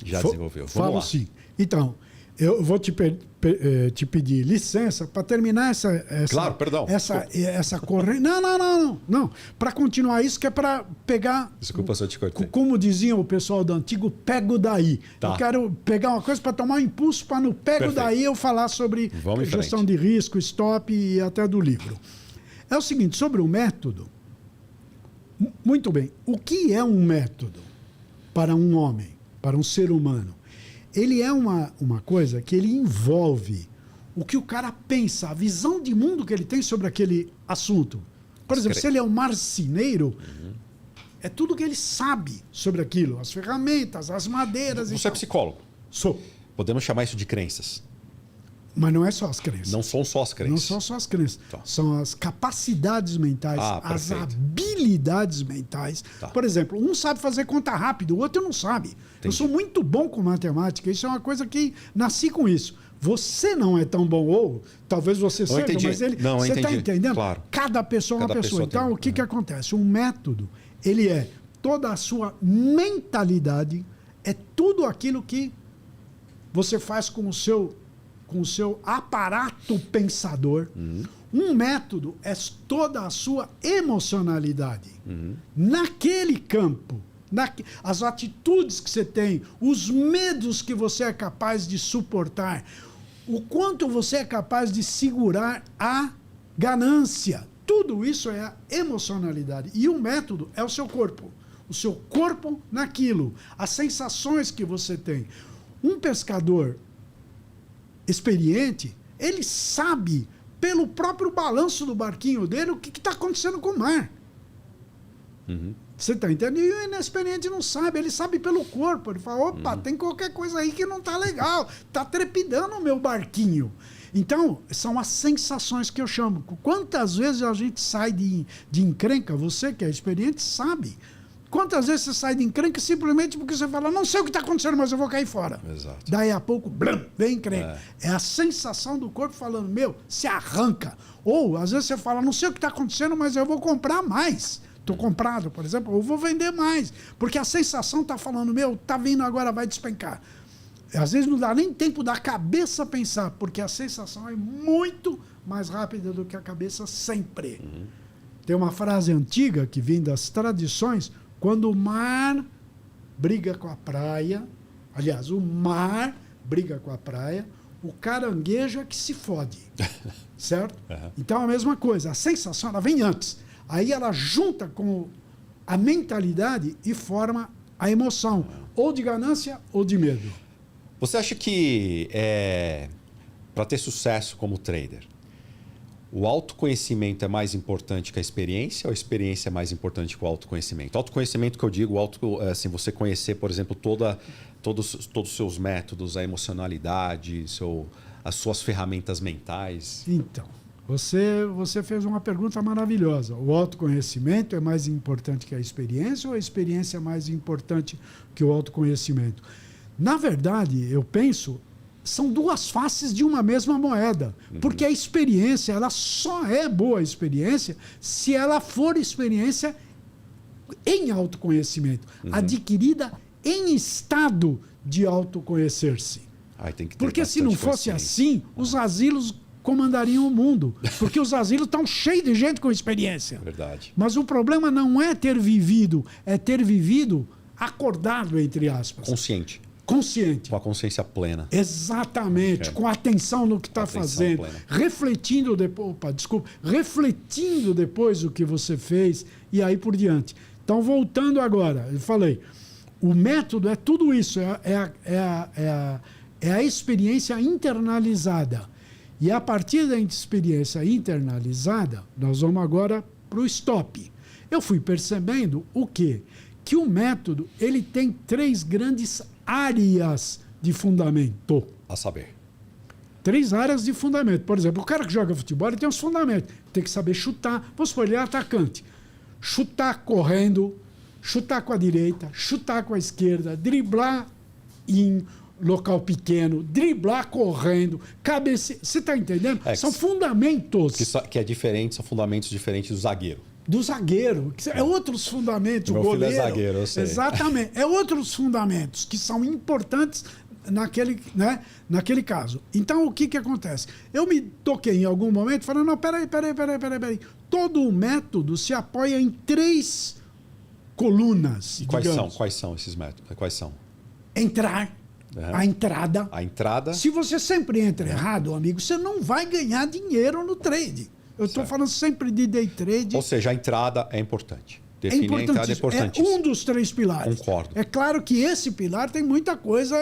desenvolveu.
Falo sim. Então, Eu vou te pedir licença para terminar essa
claro, perdão.
Essa corrente. Não. Para continuar isso, que é para pegar.
Desculpa se eu te cortei.
Como diziam o pessoal do antigo, pego daí.
Tá.
Eu quero pegar uma coisa para tomar um impulso para no pego
Perfeito.
daí eu falar sobre gestão de risco, stop e até do livro. É o seguinte, sobre o método. Muito bem. O que é um método para um homem, para um ser humano? Ele é uma coisa que ele envolve o que o cara pensa, a visão de mundo que ele tem sobre aquele assunto. Por exemplo, se ele é um marceneiro, é tudo que ele sabe sobre aquilo. As ferramentas, as madeiras...
Você é psicólogo?
Sou.
Podemos chamar isso de crenças.
Mas não é só as crenças.
Não são só as crenças.
Não são só as crenças.
Tá.
São as capacidades mentais, as habilidades mentais. Tá. Por exemplo, um sabe fazer conta rápido, o outro não sabe. Entendi. Eu sou muito bom com matemática. Isso é uma coisa que nasci com isso. Você não é tão bom, ou talvez você seja, mas ele...
Não,
você está entendendo?
Claro.
Cada pessoa é uma pessoa. Então, o que acontece? Um método, ele é toda a sua mentalidade, é tudo aquilo que você faz com o seu aparato pensador. Um método é toda a sua emocionalidade. Naquele campo, as atitudes que você tem, os medos que você é capaz de suportar, o quanto você é capaz de segurar a ganância. Tudo isso é a emocionalidade. E o método é o seu corpo. O seu corpo naquilo. As sensações que você tem. Um pescador experiente, ele sabe, pelo próprio balanço do barquinho dele, o que está acontecendo com o mar. Você está entendendo? E o inexperiente não sabe, ele sabe pelo corpo. Ele fala, opa, tem qualquer coisa aí que não está legal, está trepidando o meu barquinho. Então, são as sensações que eu chamo. Quantas vezes a gente sai de encrenca, você que é experiente sabe. Quantas vezes você sai de encrenca simplesmente porque você fala, não sei o que está acontecendo, mas eu vou cair fora.
Exato.
Daí a pouco, blam, vem encrenca. É a sensação do corpo falando, meu, se arranca. Ou, às vezes você fala, não sei o que está acontecendo, mas eu vou comprar mais. Estou comprado, por exemplo, ou vou vender mais. Porque a sensação está falando, meu, está vindo agora, vai despencar. Às vezes não dá nem tempo da cabeça pensar, porque a sensação é muito mais rápida do que a cabeça sempre. Tem uma frase antiga que vem das tradições, quando o mar briga com a praia, aliás, o mar briga com a praia, o caranguejo é que se fode, certo? Então, a mesma coisa, a sensação ela vem antes. Aí ela junta com a mentalidade e forma a emoção, ou de ganância ou de medo.
Você acha que, para ter sucesso como trader, o autoconhecimento é mais importante que a experiência ou a experiência é mais importante que o autoconhecimento? Autoconhecimento que eu digo, assim, você conhecer, por exemplo, todos os seus métodos, a emocionalidade, as suas ferramentas mentais.
Então, você fez uma pergunta maravilhosa. O autoconhecimento é mais importante que a experiência ou a experiência é mais importante que o autoconhecimento? Na verdade, eu penso... São duas faces de uma mesma moeda. Porque a experiência, ela só é boa experiência se ela for experiência em autoconhecimento, adquirida em estado de autoconhecer-se. Porque se não fosse assim, os asilos comandariam o mundo. Porque os asilos estão cheios de gente com experiência.
Verdade.
Mas o problema não é ter vivido, é ter vivido acordado, entre aspas.
Consciente.
Consciente.
Com a consciência plena.
Exatamente, com atenção no que está fazendo.
Plena.
Refletindo depois, refletindo depois o que você fez e aí por diante. Então, voltando agora, eu falei, o método é tudo isso, é a experiência internalizada. E a partir da experiência internalizada, nós vamos agora para o stop. Eu fui percebendo o quê? Que o método ele tem 3 grandes áreas de fundamento.
A saber.
3 áreas de fundamento. Por exemplo, o cara que joga futebol ele tem os fundamentos. Tem que saber chutar. Vamos supor, ele é atacante. Chutar correndo, chutar com a direita, chutar com a esquerda, driblar em local pequeno, driblar correndo, cabecear. Você está entendendo? São fundamentos.
Que é diferente, são fundamentos diferentes do zagueiro.
Do zagueiro, que é outros fundamentos,
Meu
o goleiro.
Filho é zagueiro, eu sei.
Exatamente, é outros fundamentos que são importantes naquele caso. Então, o que acontece? Eu me toquei em algum momento falando, não, peraí. Todo o método se apoia em 3 colunas.
E quais são esses métodos? Quais são?
Entrar, a entrada.
A entrada.
Se você sempre entra errado, amigo, você não vai ganhar dinheiro no trade. Eu estou falando sempre de day trade.
Ou seja, a entrada é importante. Definir a entrada é importantíssimo.
É um dos 3 pilares.
Concordo.
É claro que esse pilar tem muita coisa.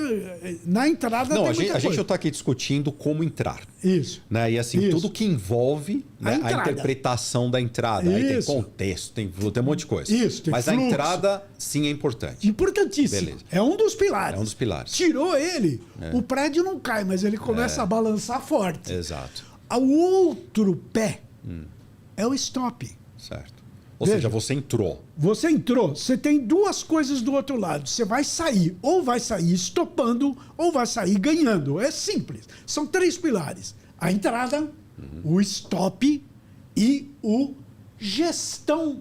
Na entrada
não,
tem muita coisa.
A gente não está aqui discutindo como entrar.
Isso.
Né? E assim, tudo que envolve a interpretação da entrada. Aí tem contexto, tem um monte de coisa.
Isso, tem
Mas
fluxo.
a entrada, sim, é importante.
Importantíssimo.
Beleza.
É um dos pilares.
É um dos pilares.
Tirou ele, o prédio não cai, mas ele começa a balançar forte.
Exato.
O outro pé é o stop.
Certo. Ou seja, você entrou.
Você entrou, você tem 2 coisas do outro lado. Você vai sair, ou vai sair estopando, ou vai sair ganhando. É simples. São 3 pilares. A entrada, o stop e o gestão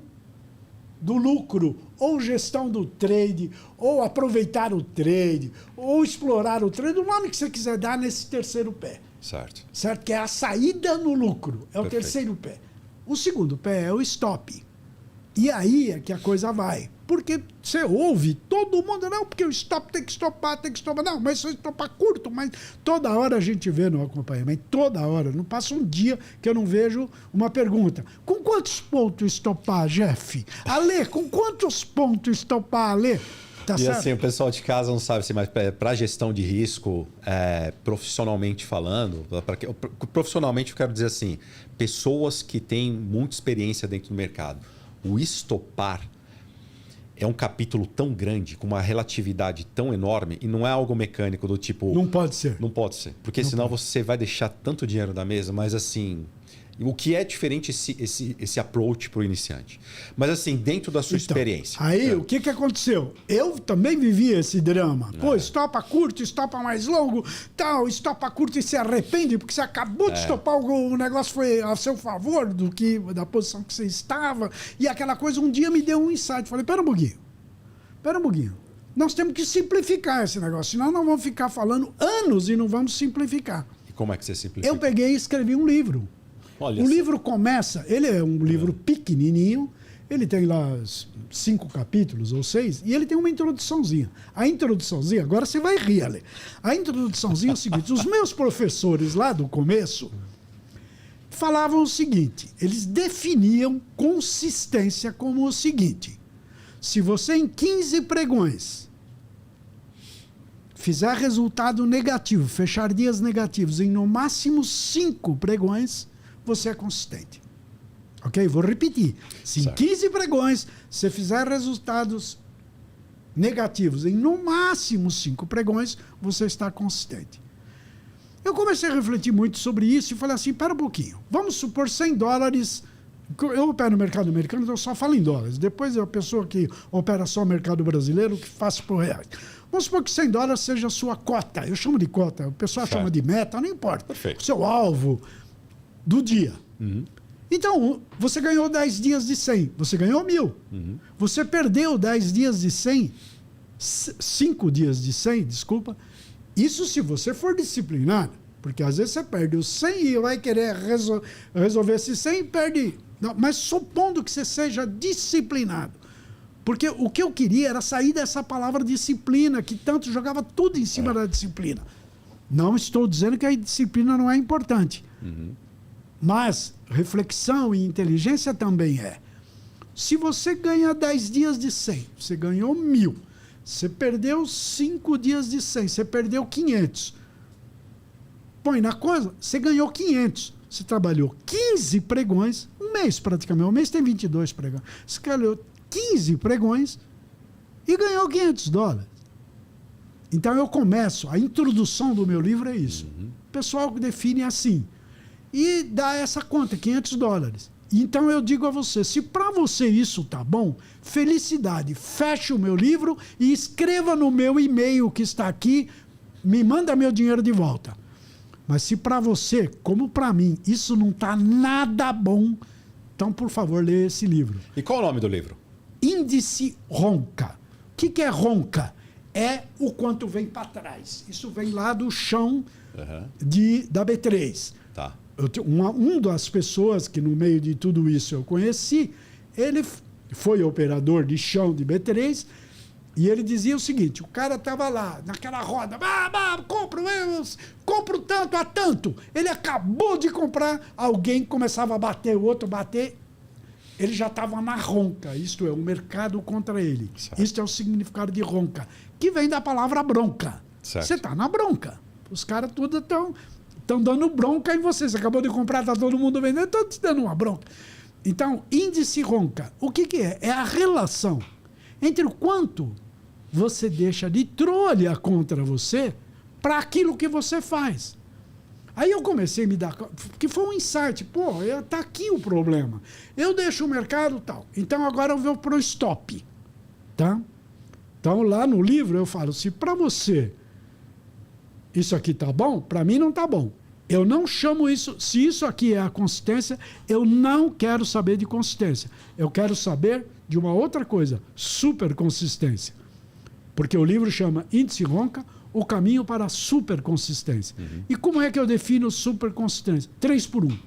do lucro, ou gestão do trade, ou aproveitar o trade, ou explorar o trade, o nome que você quiser dar nesse terceiro pé.
Certo.
Certo? Que é a saída no lucro. É o
Perfeito.
terceiro pé. O segundo pé é o stop. E aí é que a coisa vai. Porque você ouve todo mundo, não, porque o stop tem que estopar. Não, mas se eu estopar curto, mas toda hora a gente vê no acompanhamento, toda hora. Não passa um dia que eu não vejo uma pergunta. Com quantos pontos estopar, Jeff? Ale, com quantos pontos estopar, Ale? Tá
e
certo?
assim, o pessoal de casa não sabe, assim, mas para gestão de risco, profissionalmente falando, profissionalmente eu quero dizer assim, pessoas que têm muita experiência dentro do mercado. O estopar é um capítulo tão grande, com uma relatividade tão enorme, e não é algo mecânico do tipo...
Não pode ser.
Não pode ser. Porque senão você vai deixar tanto dinheiro na mesa, mas assim... O que é diferente esse approach para o iniciante. Mas assim, dentro da sua experiência.
Aí, o que aconteceu? Eu também vivi esse drama. Pô, estopa curto, estopa mais longo, tal, estopa curto e se arrepende porque você acabou de estopar, o negócio foi a seu favor da posição que você estava. E aquela coisa, um dia me deu um insight. Falei, pera um pouquinho. Nós temos que simplificar esse negócio, senão nós vamos ficar falando anos e não vamos simplificar.
E como é que você simplifica?
Eu peguei e escrevi um livro. O livro começa, ele é um livro pequenininho, ele tem lá 5 capítulos ou 6, e ele tem uma introduçãozinha. A introduçãozinha, agora você vai rir, Ale. A introduçãozinha é o seguinte, os meus professores lá do começo falavam o seguinte, eles definiam consistência como o seguinte, se você em 15 pregões fizer resultado negativo, fechar dias negativos em no máximo 5 pregões, você é consistente. Ok? Vou repetir. Se em 15 pregões você fizer resultados negativos em no máximo 5 pregões, você está consistente. Eu comecei a refletir muito sobre isso e falei assim, pera um pouquinho. Vamos supor $100. Eu opero no mercado americano, então eu só falo em dólares. Depois a pessoa que opera só o mercado brasileiro, que faça por reais. Vamos supor que $100 seja a sua cota. Eu chamo de cota, o pessoal chama de meta, não importa.
Perfeito.
O seu alvo do dia. Então, você ganhou 10 dias de 100, você ganhou 1.000. Você perdeu 10 dias de 100, 5 dias de 100, desculpa. Isso se você for disciplinado. Porque às vezes você perde os 100 e vai querer resolver esses 100 e perde. Não, mas supondo que você seja disciplinado. Porque o que eu queria era sair dessa palavra disciplina, que tanto jogava tudo em cima da disciplina. Não estou dizendo que a disciplina não é importante. Mas reflexão e inteligência também é. Se você ganha 10 dias de 100, você ganhou 1.000. Você perdeu 5 dias de 100, você perdeu 500. Põe na coisa, você ganhou 500. Você trabalhou 15 pregões, um mês praticamente. Um mês tem 22 pregões. Você ganhou 15 pregões e ganhou $500. Então eu começo, a introdução do meu livro é isso. O pessoal define assim. E dá essa conta, $500. Então eu digo a você, se para você isso tá bom, felicidade, feche o meu livro e escreva no meu e-mail que está aqui, me manda meu dinheiro de volta. Mas se para você, como para mim, isso não tá nada bom, então por favor, leia esse livro.
E qual é o nome do livro?
Índice Ronca. O que é Ronca? é o quanto vem para trás. Isso vem lá do chão da B3.
Tá.
Uma das pessoas que no meio de tudo isso eu conheci, ele foi operador de chão de B3 e ele dizia o seguinte, o cara estava lá naquela roda, compro tanto a tanto. Ele acabou de comprar, alguém começava a bater, o outro bater, ele já estava na ronca, isto é, o mercado contra ele. Certo. Isto é o significado de ronca, que vem da palavra bronca. Certo. Você está na bronca. Os caras tudo estão dando bronca em você. Você acabou de comprar, está todo mundo vendendo, estão te dando uma bronca. Então, índice ronca, o que é? É a relação entre o quanto você deixa de trolha contra você para aquilo que você faz. Aí eu comecei a me dar... Porque foi um insight. Pô, tá aqui o problema. Eu deixo o mercado tal. Então agora eu vou pro stop. Tá? Então lá no livro eu falo, se para você isso aqui tá bom, para mim não tá bom. Eu não chamo isso... Se isso aqui é a consistência, eu não quero saber de consistência. Eu quero saber de uma outra coisa. Super consistência. Porque o livro chama Índice Ronca, o caminho para a super consistência. E como é que eu defino super consistência? 3 por 1.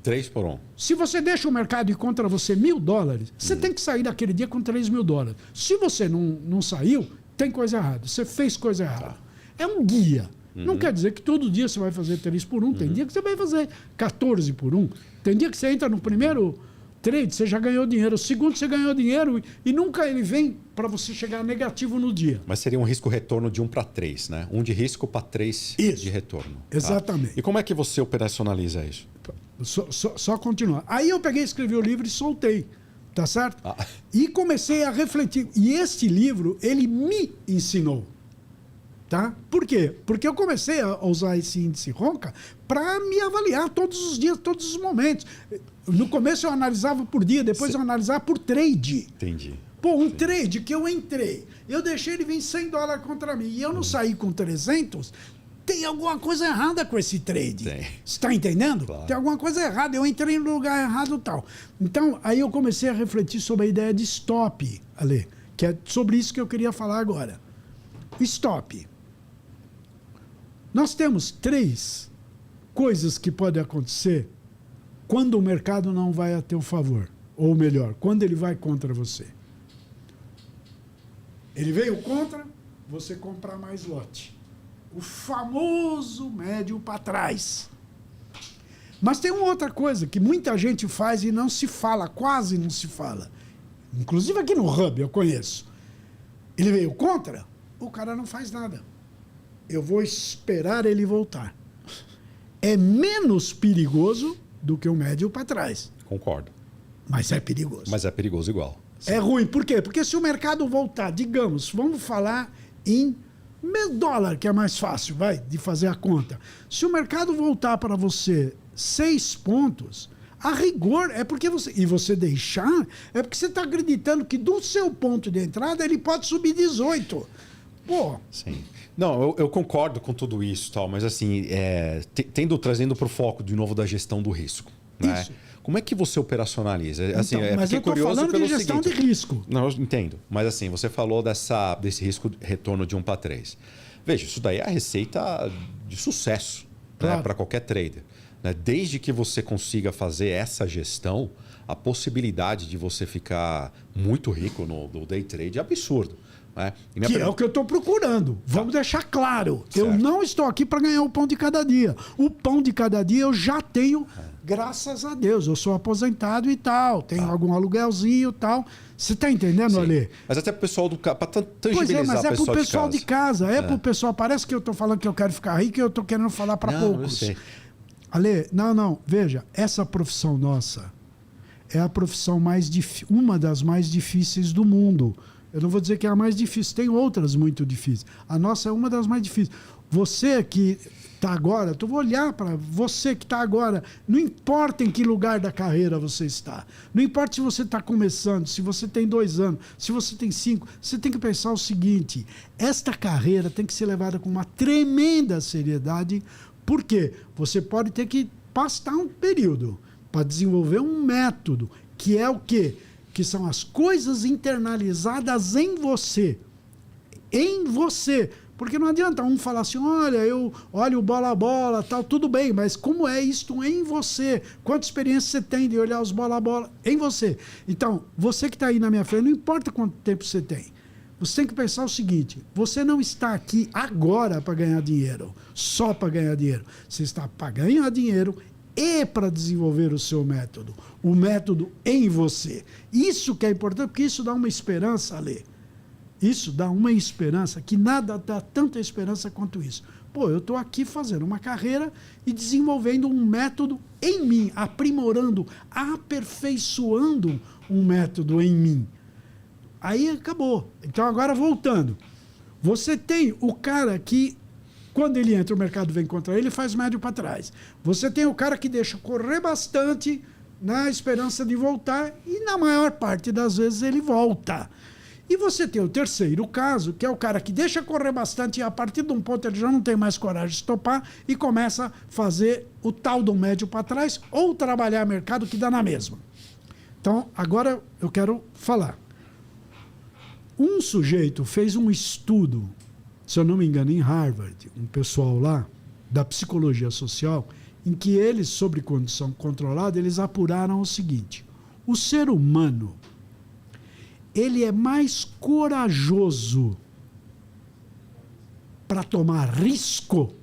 3 por 1.
Se você deixa o mercado ir contra você $1.000, você tem que sair daquele dia com $3.000. Se você não saiu, tem coisa errada. Você fez coisa errada. Tá. É um guia. Não quer dizer que todo dia você vai fazer 3 por 1. Tem dia que você vai fazer 14 por 1. Tem dia que você entra no primeiro trade, você já ganhou dinheiro. O segundo, você ganhou dinheiro e nunca ele vem para você chegar negativo no dia.
Mas seria um risco-retorno de 1 para 3, né? 1 de risco para 3 de retorno.
Exatamente.
Tá? E como é que você operacionaliza isso?
Só continuar. Aí eu peguei, escrevi o livro e soltei. Tá certo? E comecei a refletir. E este livro, ele me ensinou. Tá? Por quê? Porque eu comecei a usar esse índice ronca para me avaliar todos os dias, todos os momentos. No começo eu analisava por dia, depois eu analisava por trade.
Entendi.
Pô, um trade que eu entrei, eu deixei ele vir $100 contra mim e eu não saí com 300, tem alguma coisa errada com esse trade. Você está entendendo? Claro. Tem alguma coisa errada, eu entrei no lugar errado e tal. Então, aí eu comecei a refletir sobre a ideia de stop, Ale, que é sobre isso que eu queria falar agora. Stop. Nós temos 3 coisas que podem acontecer quando o mercado não vai a teu favor. Ou melhor, quando ele vai contra você. Ele veio contra, você comprar mais lote. O famoso médio para trás. Mas tem uma outra coisa que muita gente faz e não se fala, quase não se fala. Inclusive aqui no Hub eu conheço. Ele veio contra, o cara não faz nada. Eu vou esperar ele voltar. É menos perigoso do que o médio para trás.
Concordo.
Mas é perigoso.
Mas é perigoso igual.
Sim. É ruim. Por quê? Porque se o mercado voltar, digamos, vamos falar em $1.000, que é mais fácil, vai, de fazer a conta. Se o mercado voltar para você 6 pontos, a rigor é porque você... E você deixar, é porque você está acreditando que do seu ponto de entrada ele pode subir 18. Pô.
Sim. Não, eu concordo com tudo isso, tal, mas assim, trazendo para o foco de novo da gestão do risco. Né? Isso. Como é que você operacionaliza? Assim,
então, mas eu estou falando de gestão de risco.
Não, eu entendo. Mas assim, você falou desse risco retorno de 1 para 3. Veja, isso daí é a receita de sucesso, claro, né, para qualquer trader. Né? Desde que você consiga fazer essa gestão, a possibilidade de você ficar muito rico no day trade é absurdo. Que é o que eu estou procurando. Vamos deixar claro. Certo. Eu não estou aqui para ganhar o pão de cada dia. O pão de cada dia eu já tenho, graças a Deus. Eu sou aposentado e tal. Tenho algum aluguelzinho e tal. Você está entendendo, Ale? Mas até para o pessoal do para tangibilizar.
Pois é, mas é para o pessoal de casa. É para o pessoal. Parece que eu estou falando que eu quero ficar rico e eu estou querendo falar para poucos.
Eu sei.
Ale, não. Veja, essa profissão nossa é a profissão uma das mais difíceis do mundo. Eu não vou dizer que é a mais difícil, tem outras muito difíceis. A nossa é uma das mais difíceis. Você que está agora, eu vou olhar para você que está agora, não importa em que lugar da carreira você está, não importa se você está começando, se você tem 2 anos, se você tem 5, você tem que pensar o seguinte, esta carreira tem que ser levada com uma tremenda seriedade, porque você pode ter que passar um período para desenvolver um método, que é o quê? Que são as coisas internalizadas em você. em você. Porque não adianta um falar assim, olha, eu olho bola a bola, tal, tudo bem, mas como é isto em você? Quanta experiência você tem de olhar os bola a bola em você? Então, você que está aí na minha frente, não importa quanto tempo você tem. Você tem que pensar o seguinte, você não está aqui agora para ganhar dinheiro, só para ganhar dinheiro. Você está para ganhar dinheiro e para desenvolver o seu método. O método em você. Isso que é importante, porque isso dá uma esperança, Alê. Isso dá uma esperança, que nada dá tanta esperança quanto isso. Pô, eu estou aqui fazendo uma carreira e desenvolvendo um método em mim, aprimorando, aperfeiçoando um método em mim. Aí acabou. Então, agora voltando. Você tem o cara que, quando ele entra, o mercado vem contra ele, faz médio para trás. Você tem o cara que deixa correr bastante na esperança de voltar e, na maior parte das vezes, ele volta. E você tem o terceiro caso, que é o cara que deixa correr bastante e a partir de um ponto ele já não tem mais coragem de estopar e começa a fazer o tal do médio para trás ou trabalhar mercado que dá na mesma. Então, agora eu quero falar. Um sujeito fez um estudo, se eu não me engano, em Harvard, um pessoal lá, da psicologia social, em que eles, sobre condição controlada, eles apuraram o seguinte: o ser humano ele é mais corajoso para tomar risco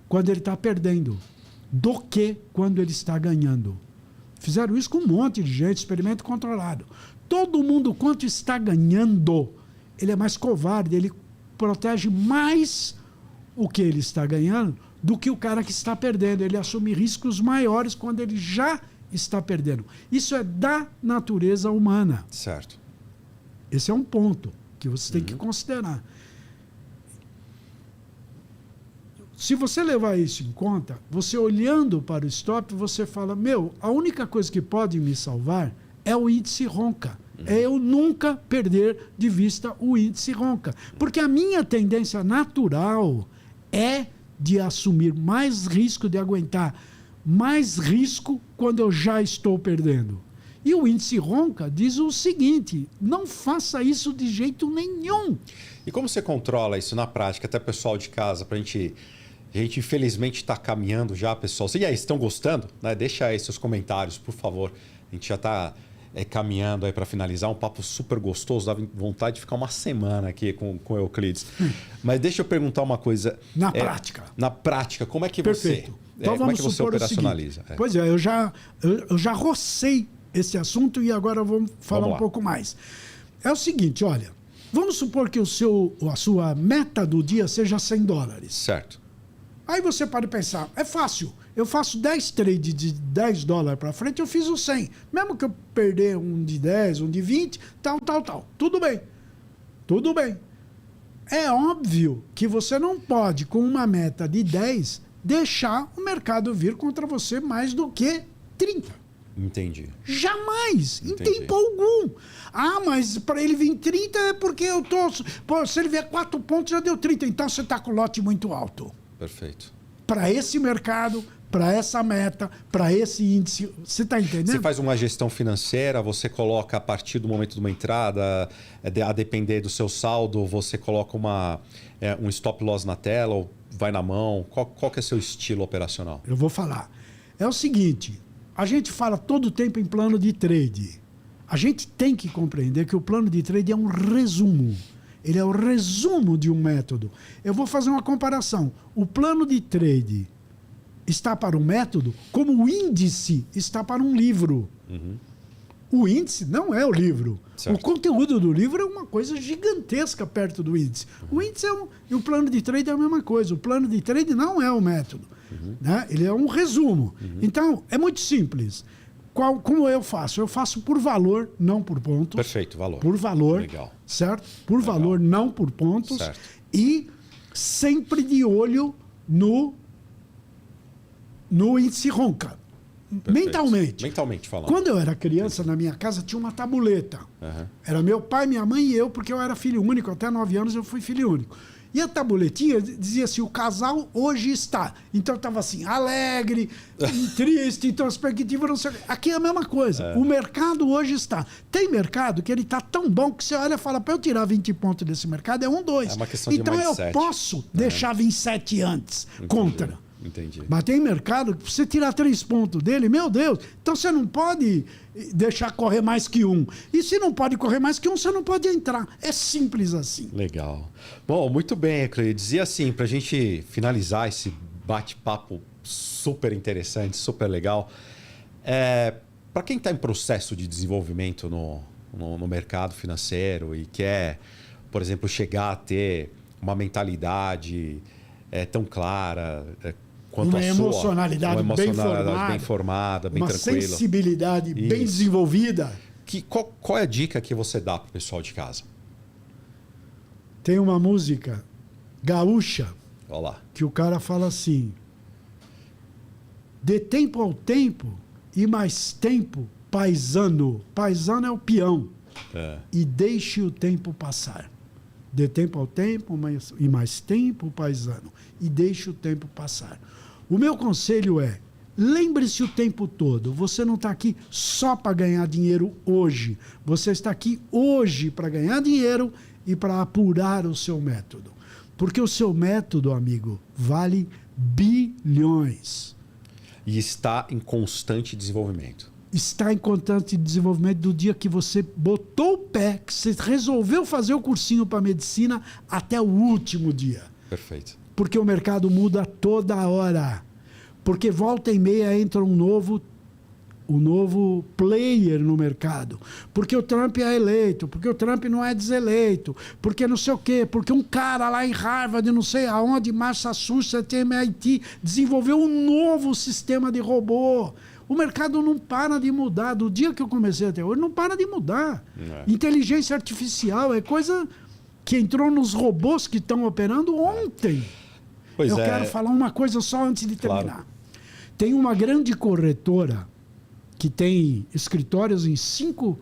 quando ele está perdendo do que quando ele está ganhando. Fizeram isso com um monte de gente, experimento controlado. Todo mundo, quanto está ganhando, ele é mais covarde, ele protege mais o que ele está ganhando do que o cara que está perdendo. Ele assume riscos maiores quando ele já está perdendo. Isso é da natureza humana.
Certo.
Esse é um ponto que você tem que considerar. Se você levar isso em conta, você olhando para o stop, você fala, meu, a única coisa que pode me salvar é o índice ronca. É eu nunca perder de vista o índice ronca. Porque a minha tendência natural é de assumir mais risco, de aguentar mais risco quando eu já estou perdendo. E o índice ronca diz o seguinte, não faça isso de jeito nenhum.
E como você controla isso na prática, até pessoal de casa, para a gente infelizmente está caminhando já, pessoal. E aí, estão gostando? Né? Deixa aí seus comentários, por favor. A gente já está caminhando aí para finalizar, um papo super gostoso, dá vontade de ficar uma semana aqui com o Euclides. Mas deixa eu perguntar uma coisa.
Na prática.
Na prática, como é que
Perfeito.
você,
então,
como é que você operacionaliza?
Pois é, eu já rocei esse assunto e agora vamos falar um pouco mais. É o seguinte, olha, vamos supor que a sua meta do dia seja $100.
Certo.
Aí você pode pensar, é fácil, eu faço 10 trades de $10 para frente, eu fiz os 100. Mesmo que eu perder um de 10, um de 20, tal. Tudo bem. Tudo bem. É óbvio que você não pode, com uma meta de 10, deixar o mercado vir contra você mais do que 30.
Entendi.
Jamais, em tempo algum. Ah, mas para ele vir 30 é porque eu tô... Pô, se ele vier 4 pontos, já deu 30. Então você está com o lote muito alto.
Perfeito.
Para esse mercado, para essa meta, para esse índice. Você está entendendo?
Você faz uma gestão financeira, você coloca a partir do momento de uma entrada, a depender do seu saldo, você coloca um stop loss na tela ou vai na mão. Qual que é o seu estilo operacional?
Eu vou falar. É o seguinte... A gente fala todo o tempo em plano de trade. A gente tem que compreender que o plano de trade é um resumo. Ele é o resumo de um método. Eu vou fazer uma comparação. O plano de trade está para um método como o índice está para um livro. O índice não é o livro. Certo. O conteúdo do livro é uma coisa gigantesca perto do índice. O índice e o plano de trade é a mesma coisa. O plano de trade não é o método. Né? Ele é um resumo. Então, é muito simples. Como eu faço? Eu faço por valor, não por pontos.
Perfeito, valor.
Por valor.
Legal.
Certo? Por Legal. Valor, não por pontos.
Certo.
E sempre de olho no índice ronca.
Perfeito.
Mentalmente.
Mentalmente falando.
Quando eu era criança, na minha casa tinha uma tabuleta. Era meu pai, minha mãe e eu, porque eu era filho único. Até 9 anos eu fui filho único. E a tabuletinha dizia assim, o casal hoje está. Então estava assim, alegre, triste, introspectivo, não sei o quê. Aqui é a mesma coisa. O mercado hoje está. Tem mercado que ele está tão bom que você olha e fala, para eu tirar 20 pontos desse mercado é 1, 2.
É uma questão
então
de
eu
mindset.
posso deixar 27 antes, contra.
Entendi.
Mas tem mercado que você tirar 3 pontos dele, meu Deus. Então você não pode deixar correr mais que 1. E se não pode correr mais que 1, você não pode entrar. É simples assim.
Legal. Bom, muito bem, Ecleide. E assim, para a gente finalizar esse bate-papo super interessante, super legal, para quem está em processo de desenvolvimento no mercado financeiro e quer, por exemplo, chegar a ter uma mentalidade tão clara quanto a sua, uma emocionalidade bem formada, bem
uma
tranquila,
sensibilidade bem desenvolvida.
Qual é a dica que você dá para o pessoal de casa?
Tem uma música gaúcha
Olá.
que o cara fala assim: dê tempo ao tempo e mais tempo, paisano. Paisano é o peão. E deixe o tempo passar. Dê tempo ao tempo e mais tempo, paisano. E deixe o tempo passar. O meu conselho é, lembre-se o tempo todo, você não está aqui só para ganhar dinheiro hoje. Você está aqui hoje para ganhar dinheiro e para apurar o seu método. Porque o seu método, amigo, vale bilhões.
E está em constante desenvolvimento.
Está em constante desenvolvimento do dia que você botou o pé, que você resolveu fazer o cursinho para medicina até o último dia.
Perfeito.
Porque o mercado muda toda hora. Porque volta e meia entra um novo player no mercado. Porque o Trump é eleito, porque o Trump não é deseleito, porque não sei o quê, porque um cara lá em Harvard, não sei aonde, Massachusetts, MIT, desenvolveu um novo sistema de robô. O mercado não para de mudar. Do dia que eu comecei até hoje, não para de mudar. Inteligência artificial é coisa que entrou nos robôs que estão operando ontem. Eu quero falar uma coisa só antes de terminar. Claro. Tem uma grande corretora que tem escritórios em 5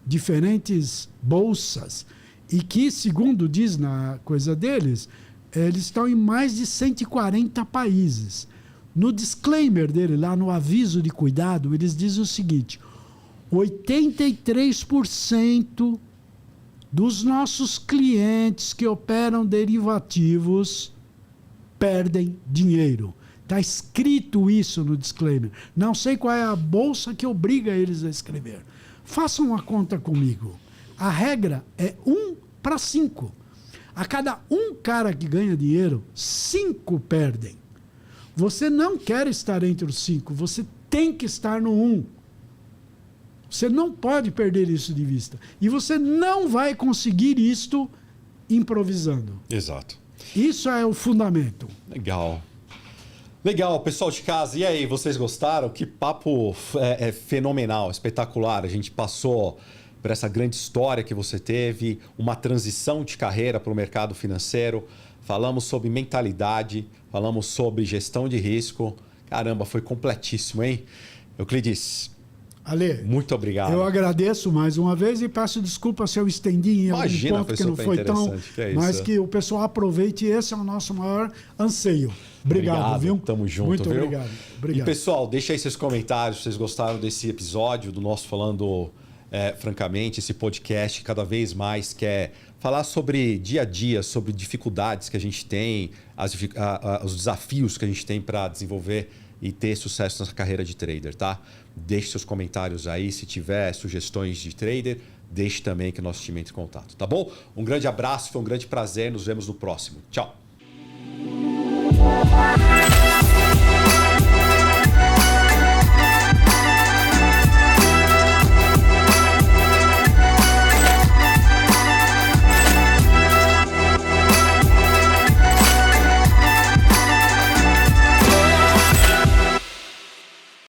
diferentes bolsas e que, segundo diz na coisa deles, eles estão em mais de 140 países. No disclaimer dele, lá no aviso de cuidado, eles dizem o seguinte: 83% dos nossos clientes que operam derivativos perdem dinheiro. Está escrito isso no disclaimer. Não sei qual é a bolsa que obriga eles a escrever. Façam uma conta comigo. A regra é 1 para 5. A cada 1 cara que ganha dinheiro, 5 perdem. Você não quer estar entre os 5, você tem que estar no 1. Você não pode perder isso de vista. E você não vai conseguir isto improvisando.
Exato.
Isso é o fundamento.
Legal. Legal, pessoal de casa. E aí, vocês gostaram? Que papo fenomenal, espetacular. A gente passou por essa grande história que você teve, uma transição de carreira para o mercado financeiro. Falamos sobre mentalidade, falamos sobre gestão de risco. Caramba, foi completíssimo, hein? Euclides,
Ale,
muito obrigado.
Eu agradeço mais uma vez e peço desculpa se eu estendi em algum ponto que não foi tão... Mas que o pessoal aproveite, esse é o nosso maior anseio. Obrigado, viu?
Tamo junto,
muito
viu?
Obrigado.
E pessoal, deixa aí seus comentários se vocês gostaram desse episódio do nosso Falando Francamente, esse podcast cada vez mais quer falar sobre dia a dia, sobre dificuldades que a gente tem, os desafios que a gente tem para desenvolver e ter sucesso nessa carreira de trader, tá? Deixe seus comentários aí, se tiver sugestões de trader, deixe também que o nosso time entre em contato, tá bom? Um grande abraço, foi um grande prazer, nos vemos no próximo. Tchau!